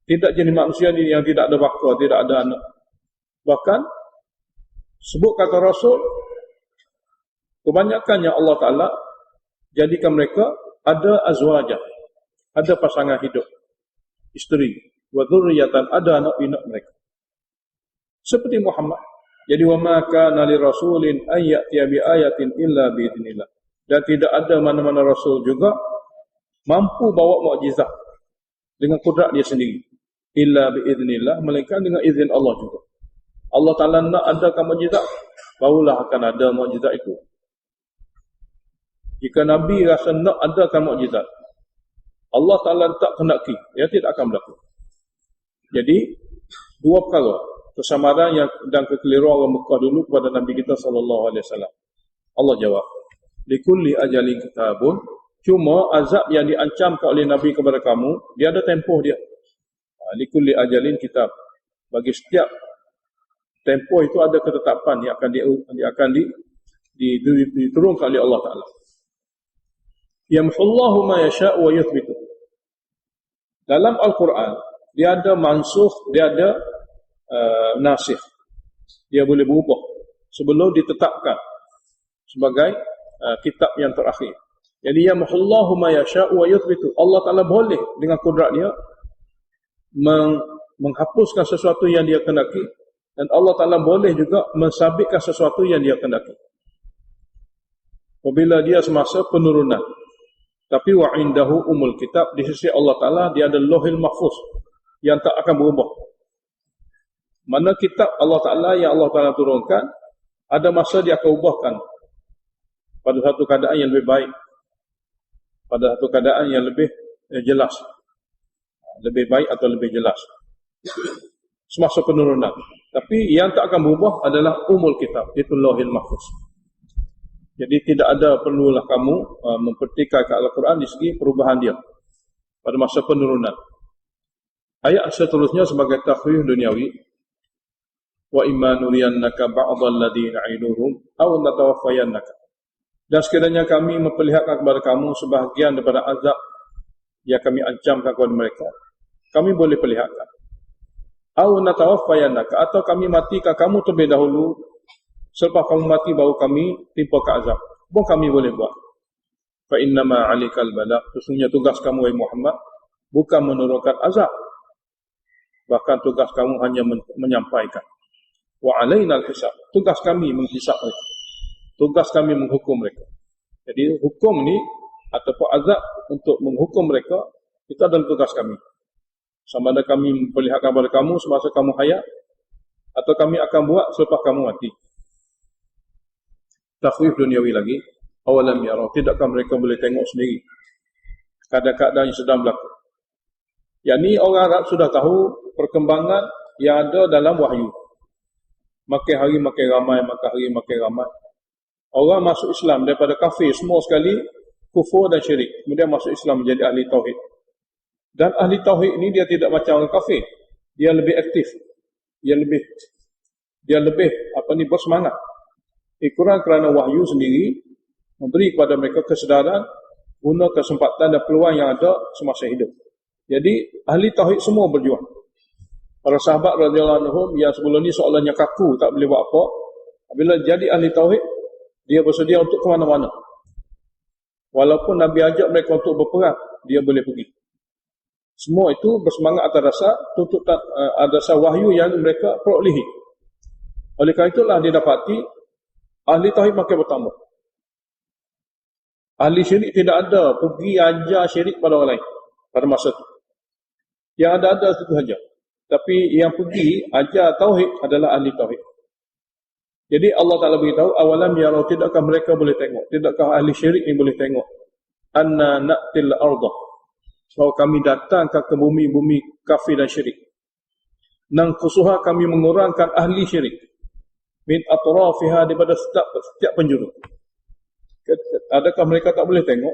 Tidak jenis manusia yang tidak ada bakal, tidak ada anak. Bahkan, sebut kata rasul, kebanyakannya Allah Ta'ala jadikan mereka ada azwajah, ada pasangan hidup, isteri, wa dzurriyyatan, ada anak pinak mereka. Seperti Muhammad. Jadi wa ma kana li rasulin an ya'tiya bi ayatin illa bi idznillah. Dan tidak ada mana-mana rasul juga mampu bawa mukjizat dengan kudrat dia sendiri. Illa bi idznillah, melainkan dengan izin Allah juga. Allah Ta'ala nak adakan mukjizat, barulah akan ada mukjizat itu. Jika Nabi rasa nak adakan mukjizat, Allah Ta'ala tak kendaki, ia tidak akan berlaku. Jadi, dua perkara, kesamaran dan kekeliruan orang Mekah dulu kepada Nabi kita SAW. Allah jawab, likulli ajalin kitabun, cuma azab yang diancamkan oleh Nabi kepada kamu, dia ada tempoh dia. Likulli ajalin kitab, bagi setiap tempoh itu ada ketetapan yang akan diturunkan oleh Allah Ta'ala. Yamhullahu ma yasha'u wa yuthbitu. Dalam Al-Quran, dia ada mansukh, dia ada nasikh. Dia boleh berubah sebelum ditetapkan sebagai kitab yang terakhir. Jadi yamhullahu ma yasha'u wa yuthbitu. Allah Ta'ala boleh dengan kudrat dia menghapuskan sesuatu yang dia kendaki, dan Allah Ta'ala boleh juga mensabitkan sesuatu yang dia kendaki apabila dia semasa penurunan. Tapi wa indahu umul kitab, di sisi Allah Ta'ala dia ada lauhil mahfuz yang tak akan berubah. Mana kitab Allah Ta'ala yang Allah Ta'ala turunkan, ada masa dia akan ubahkan pada satu keadaan yang lebih baik, pada satu keadaan yang lebih jelas, lebih baik atau lebih jelas semasa penurunan. Tapi yang tak akan berubah adalah umul kitab, itu lauhil mahfuz. Jadi tidak ada perlulah kamu mempertikaikan Al-Quran di segi perubahan dia pada masa penurunan. Ayat seterusnya sebagai takhwif duniawi, wa imma nuriyannaka ba'dal ladzina na'iduhum aw natawaffayannaka. Dan sekiranya kami memperlihatkan kepada kamu sebahagian daripada azab yang kami ancamkan kepada mereka, kami boleh perlihatkan. Aw natawaffayannaka, atau kami matikan kamu terlebih dahulu, selepas kamu mati baru kami timpakan azab. Pun kami boleh buat. Fa innama 'alaikal balagh, sesungguhnya tugas kamu wahai Muhammad bukan menurunkan azab, bahkan tugas kamu hanya menyampaikan. Wa 'alainal hisab, tugas kami menghisab mereka, tugas kami menghukum mereka. Jadi hukum ni ataupun azab untuk menghukum mereka, itu adalah tugas kami. Sama ada kami memperlihatkan kepada kamu semasa kamu hayat, atau kami akan buat selepas kamu mati. Takhwif duniawi lagi, awalam yarau, tidakkah mereka boleh tengok sendiri keadaan-keadaan yang sedang berlaku. Yang ni orang Arab sudah tahu perkembangan yang ada dalam wahyu. Makin hari makin ramai, makin hari makin ramai. Orang masuk Islam daripada kafir semua sekali, kufur dan syirik, kemudian masuk Islam menjadi ahli tauhid. Dan ahli tauhid ini dia tidak macam orang kafir. Dia lebih aktif. Dia lebih bersemangat. Kurang kerana wahyu sendiri memberi kepada mereka kesedaran guna kesempatan dan peluang yang ada semasa hidup. Jadi ahli tauhid semua berjuang. Para sahabat radhiyallahu anhum yang sebelum ni soalannya kaku, tak boleh buat apa, bila jadi ahli tauhid, dia bersedia untuk ke mana-mana. Walaupun Nabi ajak mereka untuk berperang, dia boleh pergi. Semua itu bersemangat atas dasar tuntutan atas dasar wahyu yang mereka perolehi. Oleh kerana itulah didapati ahli tauhid makin bertambah. Ahli syirik tidak ada pergi ajar syirik pada orang lain pada masa itu. Yang ada itu saja. Tapi yang pergi ajar tauhid adalah ahli tauhid. Jadi Allah Ta'ala beritahu, awalam yarau, tidakkah mereka boleh tengok, tidakkah ahli syirik ini boleh tengok, anna na'til ardah, bahawa kami datang ke bumi-bumi kafir dan syirik. Nangkusuha, kami mengurangkan ahli syirik. Min atrafiha, daripada setiap penjuru. Adakah mereka tak boleh tengok?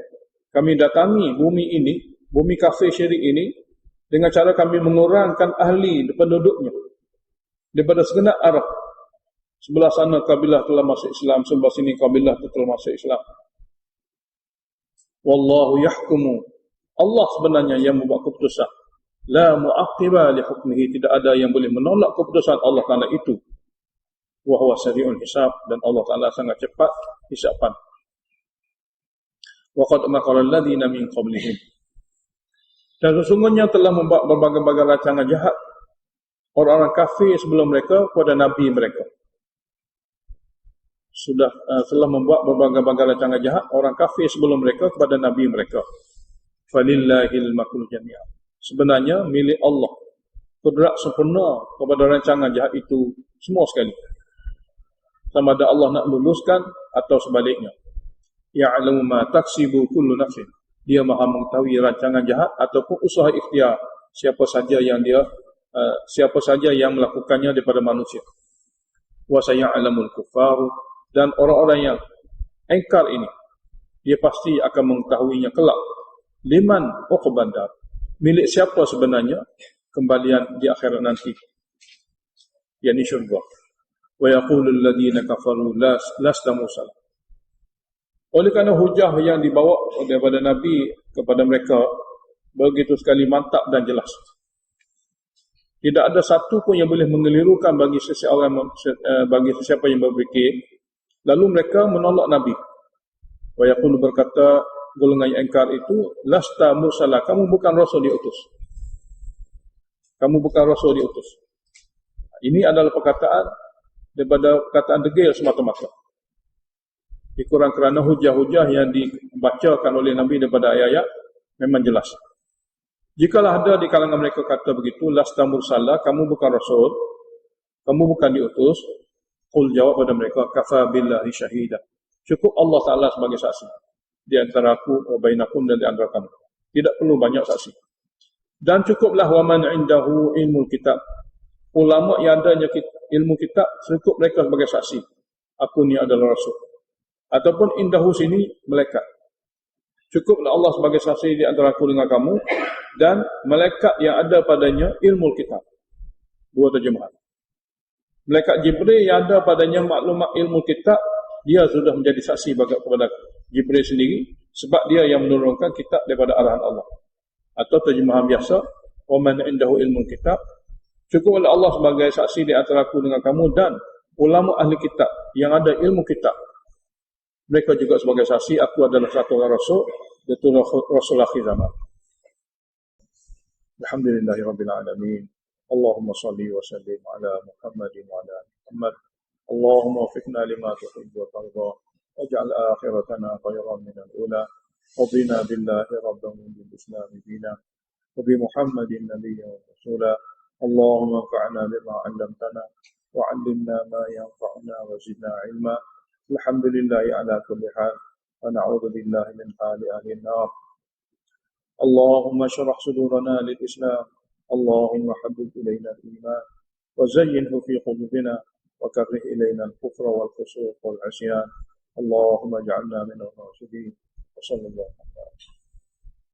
Kami datangi bumi ini, bumi kafir syirik ini, dengan cara kami mengurangkan ahli penduduknya. Daripada segenap arah. Sebelah sana kabilah telah masuk Islam, sebelah sini kabilah telah masuk Islam. Wallahu yahkumu. Allah sebenarnya yang membuat keputusan. La mu'aqqiba li hukmihi, tidak ada yang boleh menolak keputusan Allah Taala itu. Wa huwa sari'ul hisab, dan Allah Taala sangat cepat hisaban. Wa qad makara alladziina min qablihim. Dan sesungguhnya telah membuat berbagai-bagai rancangan jahat orang-orang kafir sebelum mereka kepada nabi mereka. Telah membuat berbagai-bagai rancangan jahat orang kafir sebelum mereka kepada nabi mereka. Falillahil makrul jami'ah. Sebenarnya milik Allah kudrat sempurna kepada rancangan jahat itu semua sekali. Sama ada Allah nak luluskan atau sebaliknya. Ya'lamu ma taksibu kullu nafsin. Dia maha mengetahui rancangan jahat ataupun usaha ikhtiar siapa saja yang melakukannya daripada manusia. Wa saya'lamul kuffaru, dan orang-orang yang engkar ini, dia pasti akan mengetahuinya kelak. Liman uqban dar, milik siapa sebenarnya kembalian di akhirat nanti, yakni syurga. Wa yaqulu alladhina kafaru lasta mursal. Oleh kerana hujah yang dibawa daripada Nabi kepada mereka begitu sekali mantap dan jelas, tidak ada satu pun yang boleh mengelirukan bagi sesiapa yang berfikir. Lalu mereka menolak Nabi. Wa yaqulu, berkata golongan yang engkar itu, lasta mursala, kamu bukan rasul diutus. Kamu bukan rasul diutus. Ini adalah perkataan daripada perkataan degil semata-mata. Dikurang kerana hujah-hujah yang dibacakan oleh Nabi daripada ayat-ayat memang jelas. Jikalau ada di kalangan mereka kata begitu, lasta mursala, kamu bukan rasul, kamu bukan diutus, qul, jawab pada mereka, kafa billahi syahida, cukup Allah Ta'ala sebagai saksi di antara aku wa bainakum, dan di antara kamu. Tidak perlu banyak saksi. Dan cukuplah wa man indahu ilmul kitab, ulama yang adanya ilmu kitab, cukup mereka sebagai saksi aku ni adalah rasul. Ataupun indahu sini malaikat, cukuplah Allah sebagai saksi di antara aku dengan kamu, dan malaikat yang ada padanya ilmu kitab. Dua terjemahan. Malaikat Jibril yang ada padanya maklumat ilmu kitab, dia sudah menjadi saksi kepada Jibril sendiri, sebab dia yang menurunkan kitab daripada arahan Allah. Atau terjemahan biasa, wa man indahu ilmu kitab, cukuplah Allah sebagai saksi di antara aku dengan kamu, dan ulama ahli kitab yang ada ilmu kitab, mereka juga sebagai saksi aku adalah satu orang rasul, iaitu rasul akhir zaman. Alhamdulillahirabbil alamin. Allahumma salli wa sallim ala Muhammadin wa ala Muhammad. Allahumma wafiqna lima tuhibbu wa tarda, waj'al akhiratana khairan min al-ula, Radina billahi rabban wa bil islam dina, wa bi Muhammadin nabiyyan wa rasula. Allahumma anfa'na bima 'allamtana wa 'allimna ma yanfa'una wa zidna 'ilma. Alhamdulillahi ala kulli hal, wa na'udzu billahi min hali ahli an-nar. Allahumma shrah sudurana lil Islam. اللهم حبب إلينا الإيمان وزينه في قلوبنا وكره إلينا الكفر والفسوق والعصيان. اللهم اجعلنا من الراشدين. وصلى الله عليه وسلم.